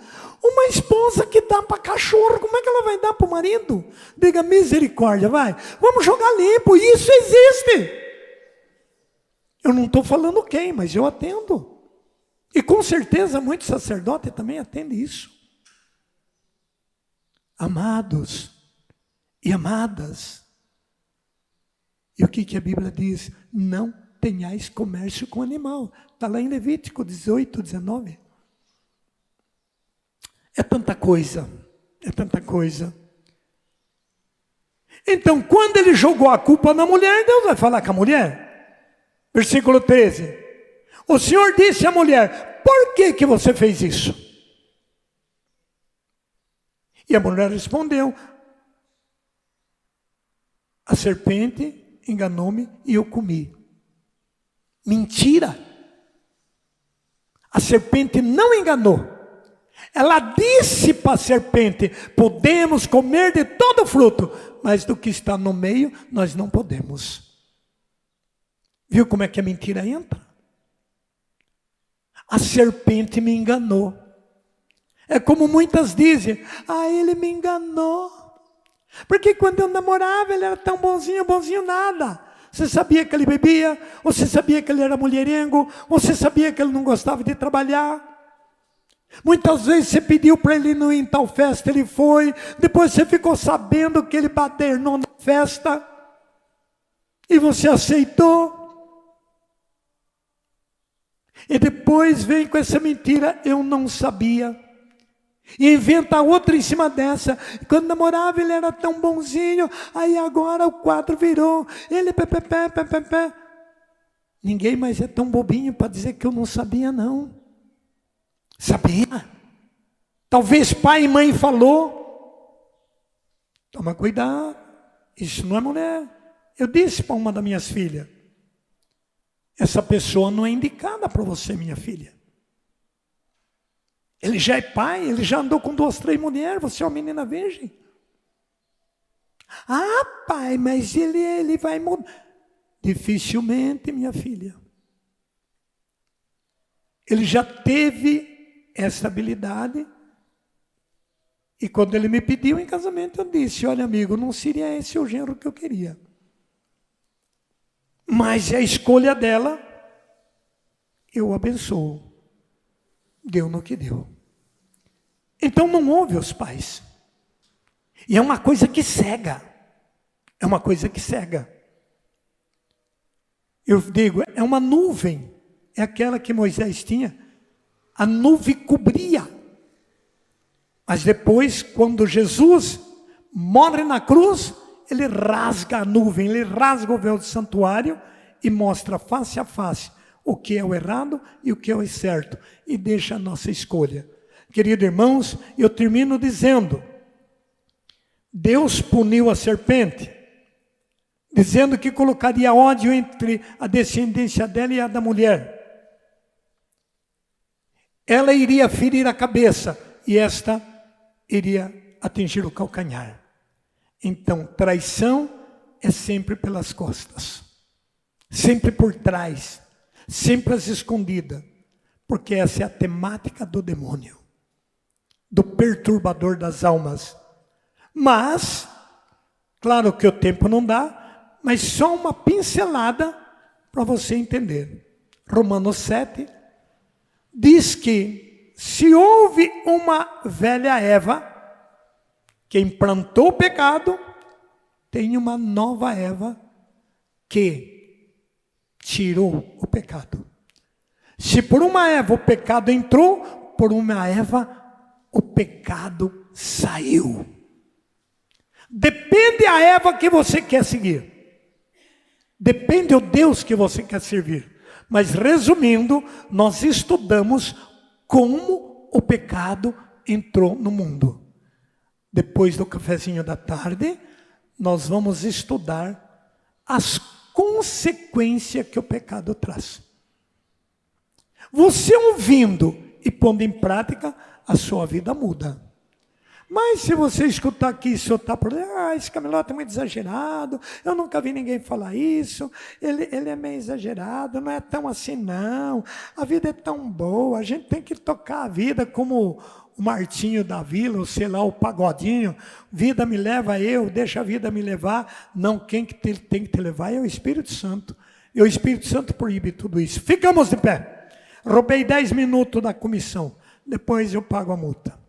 Uma esposa que dá para cachorro, como é que ela vai dar para o marido? Diga misericórdia, vai. Vamos jogar limpo, isso existe. Eu não estou falando quem, mas eu atendo. E com certeza muitos sacerdotes também atendem isso. Amados e amadas. E o que a Bíblia diz? Não tenhais comércio com animal. Está lá em Levítico 18, 19. É tanta coisa, é tanta coisa. Então, quando ele jogou a culpa na mulher, Deus vai falar com a mulher. Versículo 13. O Senhor disse à mulher, por que você fez isso? E a mulher respondeu, a serpente enganou-me e eu comi. Mentira! A serpente não enganou. Ela disse para a serpente, podemos comer de todo fruto, mas do que está no meio, nós não podemos. Viu como é que a mentira entra? A serpente me enganou. É como muitas dizem, ele me enganou. Porque quando eu namorava, ele era tão bonzinho nada. Você sabia que ele bebia? Você sabia que ele era mulherengo? Você sabia que ele não gostava de trabalhar? Muitas vezes você pediu para ele não ir em tal festa, ele foi. Depois você ficou sabendo que ele baternou na festa. E você aceitou. E depois vem com essa mentira, eu não sabia. E inventa outra em cima dessa. Quando namorava ele era tão bonzinho, aí agora o quadro virou. Ele pé. Ninguém mais é tão bobinho para dizer que eu não sabia não. Sabia? Talvez pai e mãe falou. Toma cuidado, isso não é mulher. Eu disse para uma das minhas filhas, essa pessoa não é indicada para você, minha filha. Ele já é pai, ele já andou com 2, 3 mulheres, você é uma menina virgem. Pai, mas ele vai mudar. Dificilmente, minha filha. Ele já teve essa habilidade. E quando ele me pediu em casamento, eu disse, olha amigo, não seria esse o gênero que eu queria. Mas a escolha dela, eu abençoo. Deu no que deu. Então não ouve os pais. E é uma coisa que cega. É uma coisa que cega. Eu digo, é uma nuvem. É aquela que Moisés tinha. A nuvem cobria. Mas depois, quando Jesus morre na cruz, ele rasga a nuvem, ele rasga o véu do santuário e mostra face a face o que é o errado e o que é o certo, e deixa a nossa escolha. Queridos irmãos, eu termino dizendo, Deus puniu a serpente, dizendo que colocaria ódio entre a descendência dela e a da mulher. Ela iria ferir a cabeça, e esta iria atingir o calcanhar. Então, traição é sempre pelas costas, sempre por trás, sempre às escondidas, porque essa é a temática do demônio, do perturbador das almas. Mas, claro que o tempo não dá, mas só uma pincelada para você entender. Romanos 7 diz que se houve uma velha Eva que implantou o pecado, tem uma nova Eva que tirou o pecado. Se por uma Eva o pecado entrou, por uma Eva o pecado saiu. Depende a Eva que você quer seguir. Depende o Deus que você quer servir. Mas resumindo, nós estudamos como o pecado entrou no mundo. Depois do cafezinho da tarde, nós vamos estudar as consequências que o pecado traz. Você ouvindo e pondo em prática, a sua vida muda. Mas se você escutar aqui, o senhor está por esse Camilota é muito exagerado, eu nunca vi ninguém falar isso, ele é meio exagerado, não é tão assim não, a vida é tão boa, a gente tem que tocar a vida como o Martinho da Vila, ou sei lá, o Pagodinho, vida me leva eu, deixa a vida me levar, não, quem que tem que te levar é o Espírito Santo, e o Espírito Santo proíbe tudo isso. Ficamos de pé, roubei 10 minutos da comissão, depois eu pago a multa.